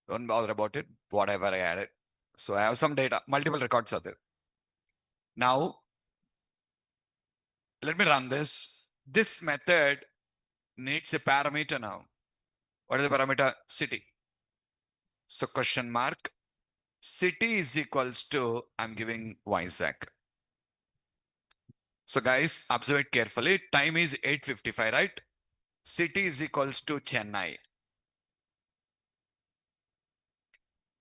Don't bother about it. Whatever I added. So I have some data. Multiple records are there. Now, let me run this. This method needs a parameter now. What is the parameter? City. So question mark. City is equals to, I'm giving Vizag. So guys, observe it carefully. Time is 8:55, right? City is equals to Chennai.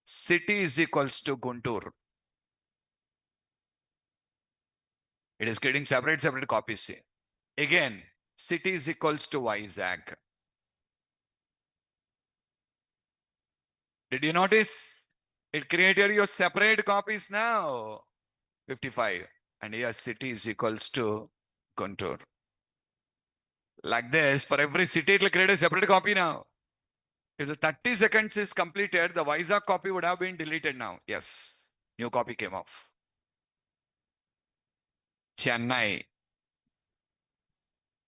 City is equals to Guntur. It is creating separate copies here. Again, city is equals to Vizag. Did you notice? It created your separate copies now. 55. And here city is equals to Guntur. Like this, for every city, it will create a separate copy now. If the 30 seconds is completed, the Vizag copy would have been deleted now. Yes. New copy came off. Chennai.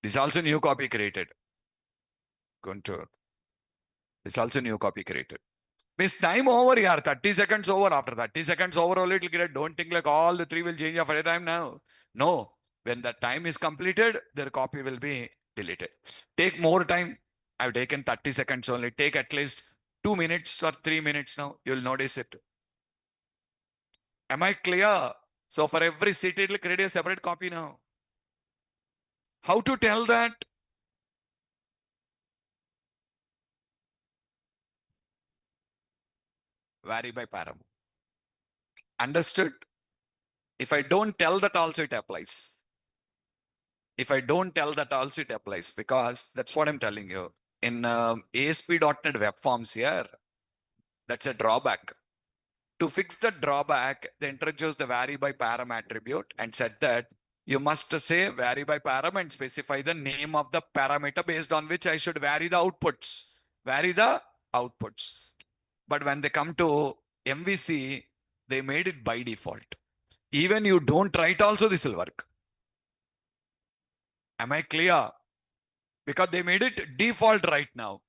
This is also new copy created. Guntur. This is also new copy created. Miss time over here. 30 seconds over. After 30 seconds over, only it will get. Don't think like all the three will change after a time now. No. When the time is completed, their copy will be deleted. Take more time. I've taken 30 seconds only. Take at least 2 minutes or 3 minutes now. You'll notice it. Am I clear? So for every city, it will create a separate copy now. How to tell that? Vary by param. Understood? If I don't tell that also it applies. If I don't tell that also it applies, because that's what I'm telling you. In ASP.NET Web Forms here, that's a drawback. To fix the drawback, they introduced the vary by param attribute and said that you must say vary by param and specify the name of the parameter based on which I should vary the outputs. Vary the outputs. But when they come to MVC, they made it by default. Even you don't write also, this will work. Am I clear? Because they made it default right now.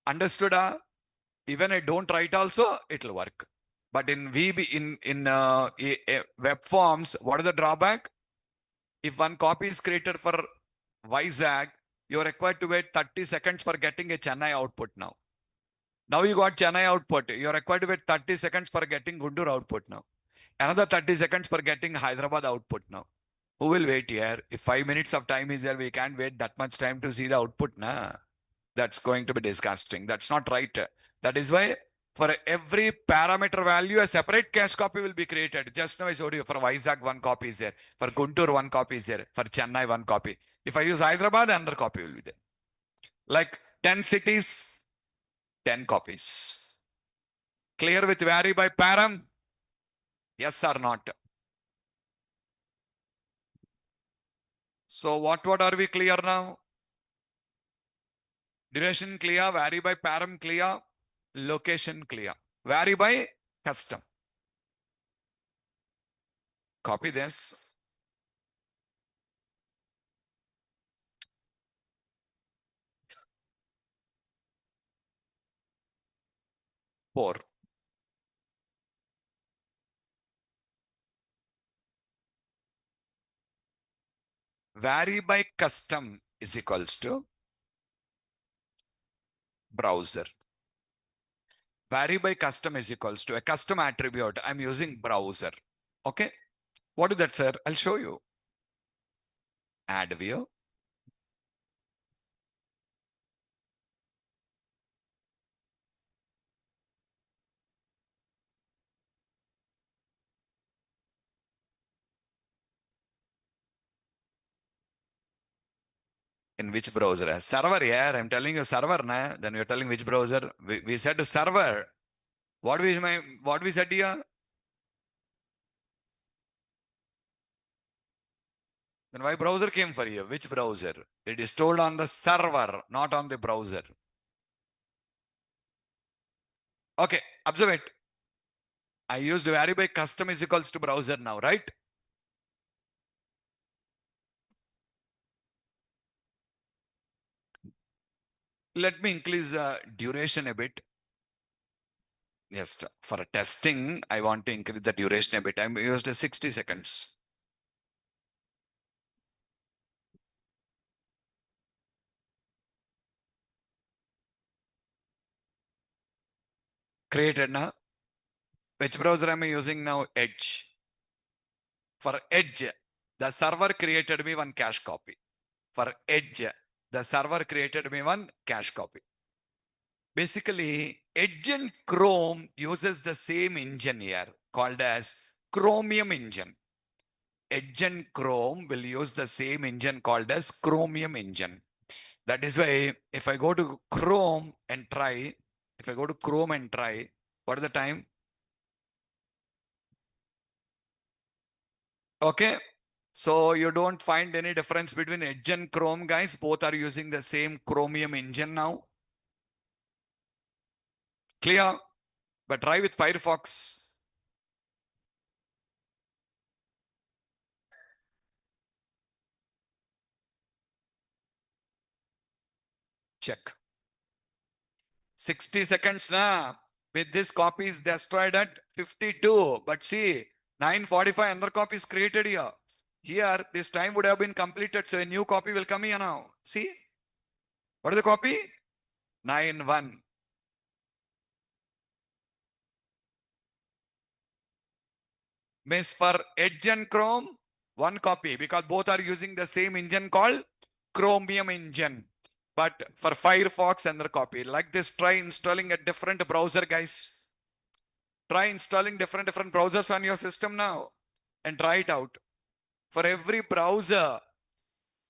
Understood? Even I don't write also, it will work. But in VB, in web forms, what is the drawback? If one copy is created for Vizag, you're required to wait 30 seconds for getting a Chennai output now. Now you got Chennai output. You're required to wait 30 seconds for getting Guntur output now. Another 30 seconds for getting Hyderabad output now. Who will wait here? If 5 minutes of time is there, we can't wait that much time to see the output. Nah. That's going to be disgusting. That's not right. That is why for every parameter value, a separate cache copy will be created. Just now I showed you for Vizag, one copy is there. For Guntur, one copy is there. For Chennai, one copy. If I use Hyderabad, another copy will be there. Like 10 cities, 10 copies. Clear with vary by param? Yes or not? So what are we clear now? Duration clear, vary by param clear, location clear, vary by custom. Copy this. Four. Vary by custom is equals to browser. Vary by custom is equals to a custom attribute. I'm using browser. Okay. What is that, sir? I'll show you. Add view. In which browser? Server here. I'm telling you server, na? Then you're telling which browser. We said server. What we said here? Then why browser came for you? Which browser? It is told on the server, not on the browser. Okay, observe it. I used vary by custom is equals to browser now, right? Let me increase the duration a bit. Yes, for testing, I want to increase the duration a bit. I used 60 seconds. Created now. Which browser am I using now? Edge. For Edge, the server created me one cache copy. For Edge, the server created me one cache copy. Basically, Edge and Chrome uses the same engine here called as Chromium engine. Edge and Chrome will use the same engine called as Chromium engine. That is why if I go to Chrome and try, what is the time? Okay. So you don't find any difference between Edge and Chrome, guys. Both are using the same Chromium engine now. Clear? But try with Firefox. Check. 60 seconds now. With this copy is destroyed at 52. But see, 9:45 another copy is created here. Here, this time would have been completed. So a new copy will come here now. See? What is the copy? 9:1. Means for Edge and Chrome, one copy because both are using the same engine called Chromium engine. But for Firefox, another copy. Like this, try installing a different browser, guys. Try installing different browsers on your system now. and try it out. For every browser,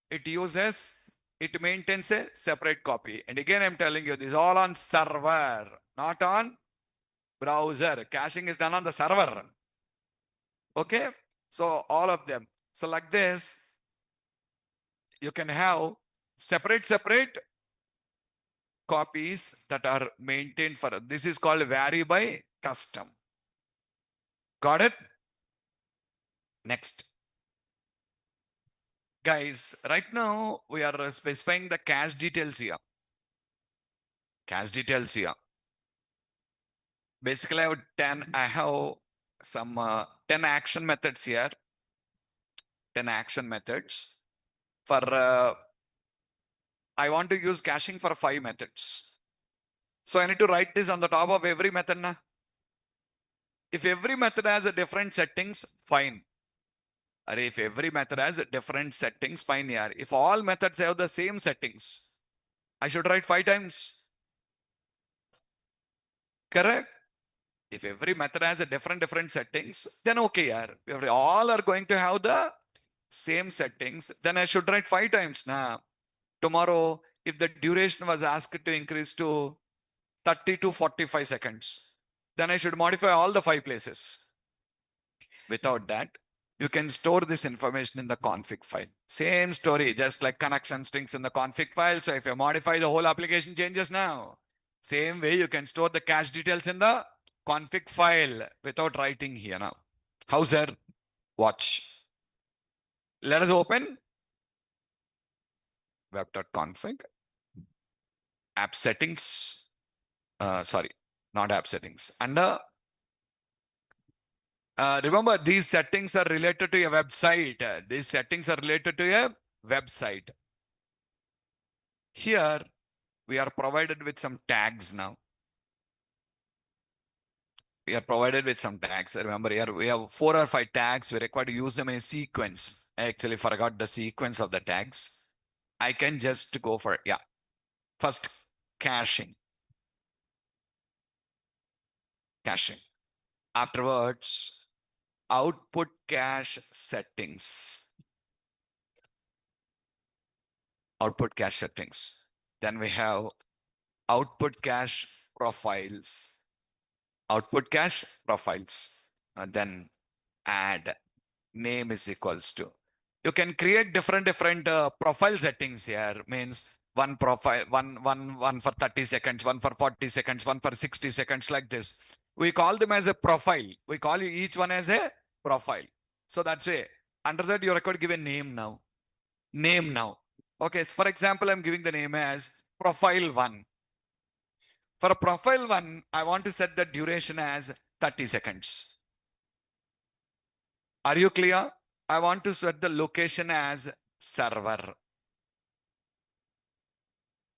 it maintains a separate copy. And again, I'm telling you, this is all on server, not on browser. Caching is done on the server. Okay. So all of them. So like this, you can have separate copies that are maintained for. This is called vary by custom. Got it? Next. Guys, right now we are specifying the cache details here. Cache details here. Basically, I have some 10 action methods here. 10 action methods. For I want to use caching for 5 methods. So I need to write this on the top of every method. Na? If every method has a different settings, fine. Or if every method has a different settings, fine here. If all methods have the same settings, I should write 5 times. Correct? If every method has a different settings, then okay, yaar. If all are going to have the same settings, then I should write 5 times. Nah. Tomorrow, if the duration was asked to increase to 30 to 45 seconds, then I should modify all the 5 places. Without that, you can store this information in the config file. Same story, just like connection strings in the config file. So if you modify, the whole application changes now. Same way, you can store the cache details in the config file without writing here now. How's that? Watch. Let us open web.config, app settings. Sorry, not app settings. Under remember, these settings are related to a website. These settings are related to a website. Here, we are provided with some tags now. We are provided with some tags. Remember, here we have 4 or 5 tags. We require to use them in a sequence. I actually forgot the sequence of the tags. I can just go for, yeah. First, caching. Caching. Afterwards, output cache settings. Output cache settings. Then we have output cache profiles. Output cache profiles. And then add name is equals to. You can create different profile settings here. Means one profile, one for 30 seconds, one for 40 seconds, one for 60 seconds, like this. We call them as a profile. We call each one as a profile. So that's it. Under that, you record give a name now. Name now. Okay, so for example, I'm giving the name as profile 1. For profile 1, I want to set the duration as 30 seconds. Are you clear? I want to set the location as server.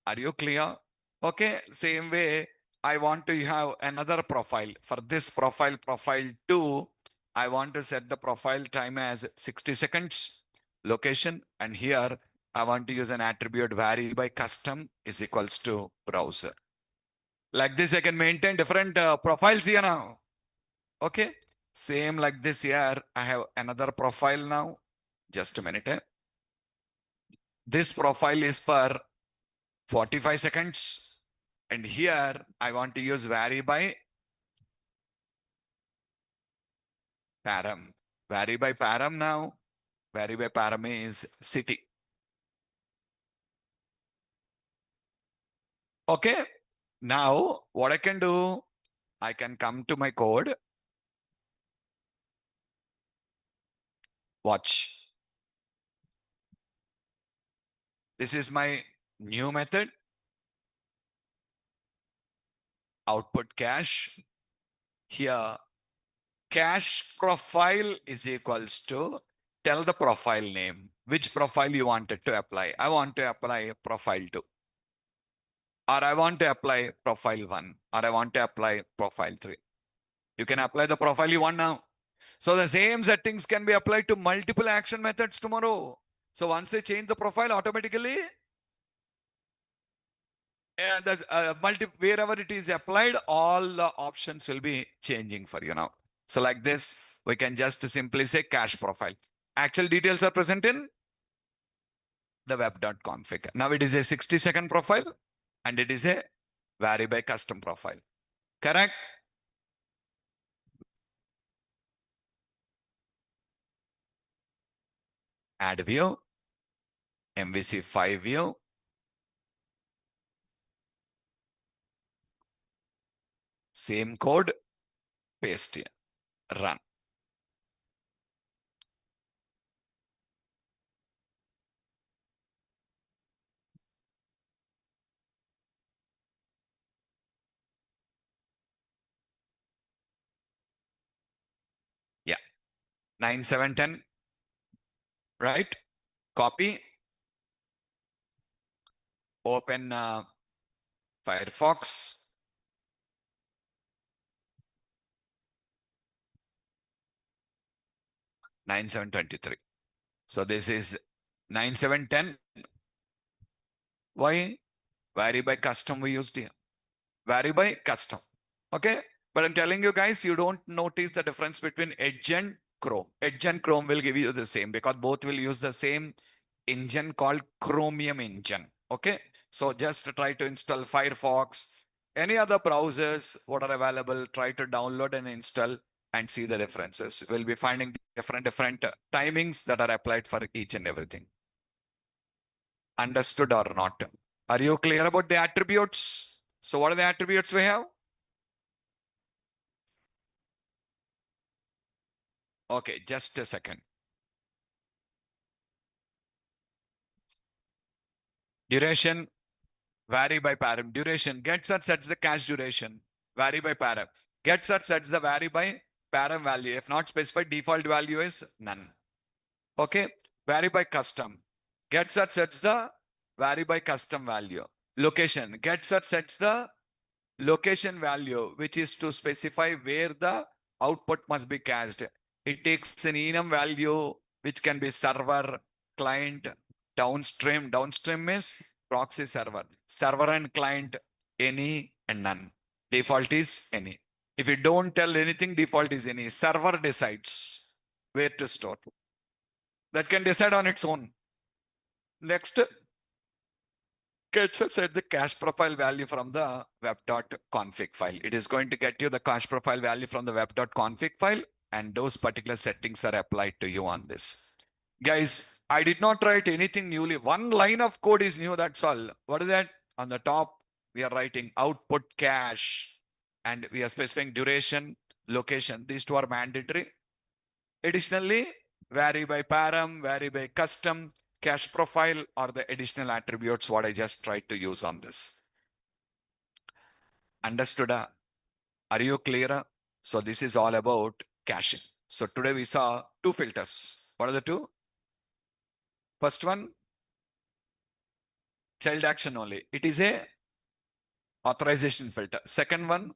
Are you clear? Okay, same way, I want to have another profile. For this profile 2, I want to set the profile time as 60 seconds. Location, and here I want to use an attribute vary by custom is equals to browser. Like this, I can maintain different profiles here now. Okay, same like this here. I have another profile now. Just a minute. This profile is for 45 seconds. And here I want to use vary by param. Vary by param now. Vary by param is city. Okay. Now what I can do, I can come to my code. Watch. This is my new method. Output cache. Here, cache profile is equals to tell the profile name. Which profile you wanted to apply? I want to apply profile 2. Or I want to apply profile 1. Or I want to apply profile 3. You can apply the profile you want now. So the same settings can be applied to multiple action methods tomorrow. So once I change the profile, automatically, wherever it is applied, all the options will be changing for you now. So like this, we can just simply say cache profile. Actual details are present in the web.config. Now it is a 60-second profile and it is a vary by custom profile. Correct? Add view, MVC 5 view, same code, paste here, run. Yeah, 9710, right? Copy, open Firefox, nine seven 23. So this is 9710. Why? Vary by custom we used here. Vary by custom. Okay. But I'm telling you guys, you don't notice the difference between Edge and Chrome. Edge and Chrome will give you the same because both will use the same engine called Chromium engine. Okay. So just try to install Firefox, any other browsers, what are available, try to download and install and see the differences. We'll be finding different timings that are applied for each and everything. Understood or not? Are you clear about the attributes? So what are the attributes we have? Okay, just a second. Duration, vary by param. Duration, get set sets the cache duration, vary by param. Get set sets the vary by param value. If not specified, default value is none. Okay, vary by custom. Get set sets the vary by custom value. Location, get set sets the location value, which is to specify where the output must be cached. It takes an enum value, which can be server, client, downstream. Downstream is proxy server. Server and client, any and none. Default is any. If you don't tell anything, default is any. Server decides where to store. That can decide on its own. Next, gets us at the cache profile value from the web.config file. It is going to get you the cache profile value from the web.config file, and those particular settings are applied to you on this. Guys, I did not write anything newly. One line of code is new, that's all. What is that? On the top, we are writing output cache, and we are specifying duration, location. These two are mandatory. Additionally, vary by param, vary by custom, cache profile are the additional attributes what I just tried to use on this. Understood? Are you clear? So this is all about caching. So today we saw two filters. What are the two? First one, child action only. It is a authorization filter. Second one,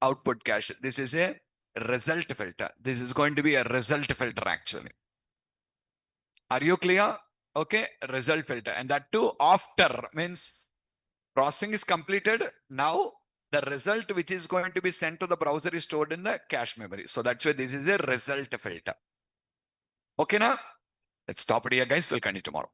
output cache. This is a result filter. This is going to be a result filter actually. Are you clear? Okay, result filter. And that too after means processing is completed. Now the result which is going to be sent to the browser is stored in the cache memory. So that's why this is a result filter. Okay, now let's stop it here, guys. We'll continue tomorrow.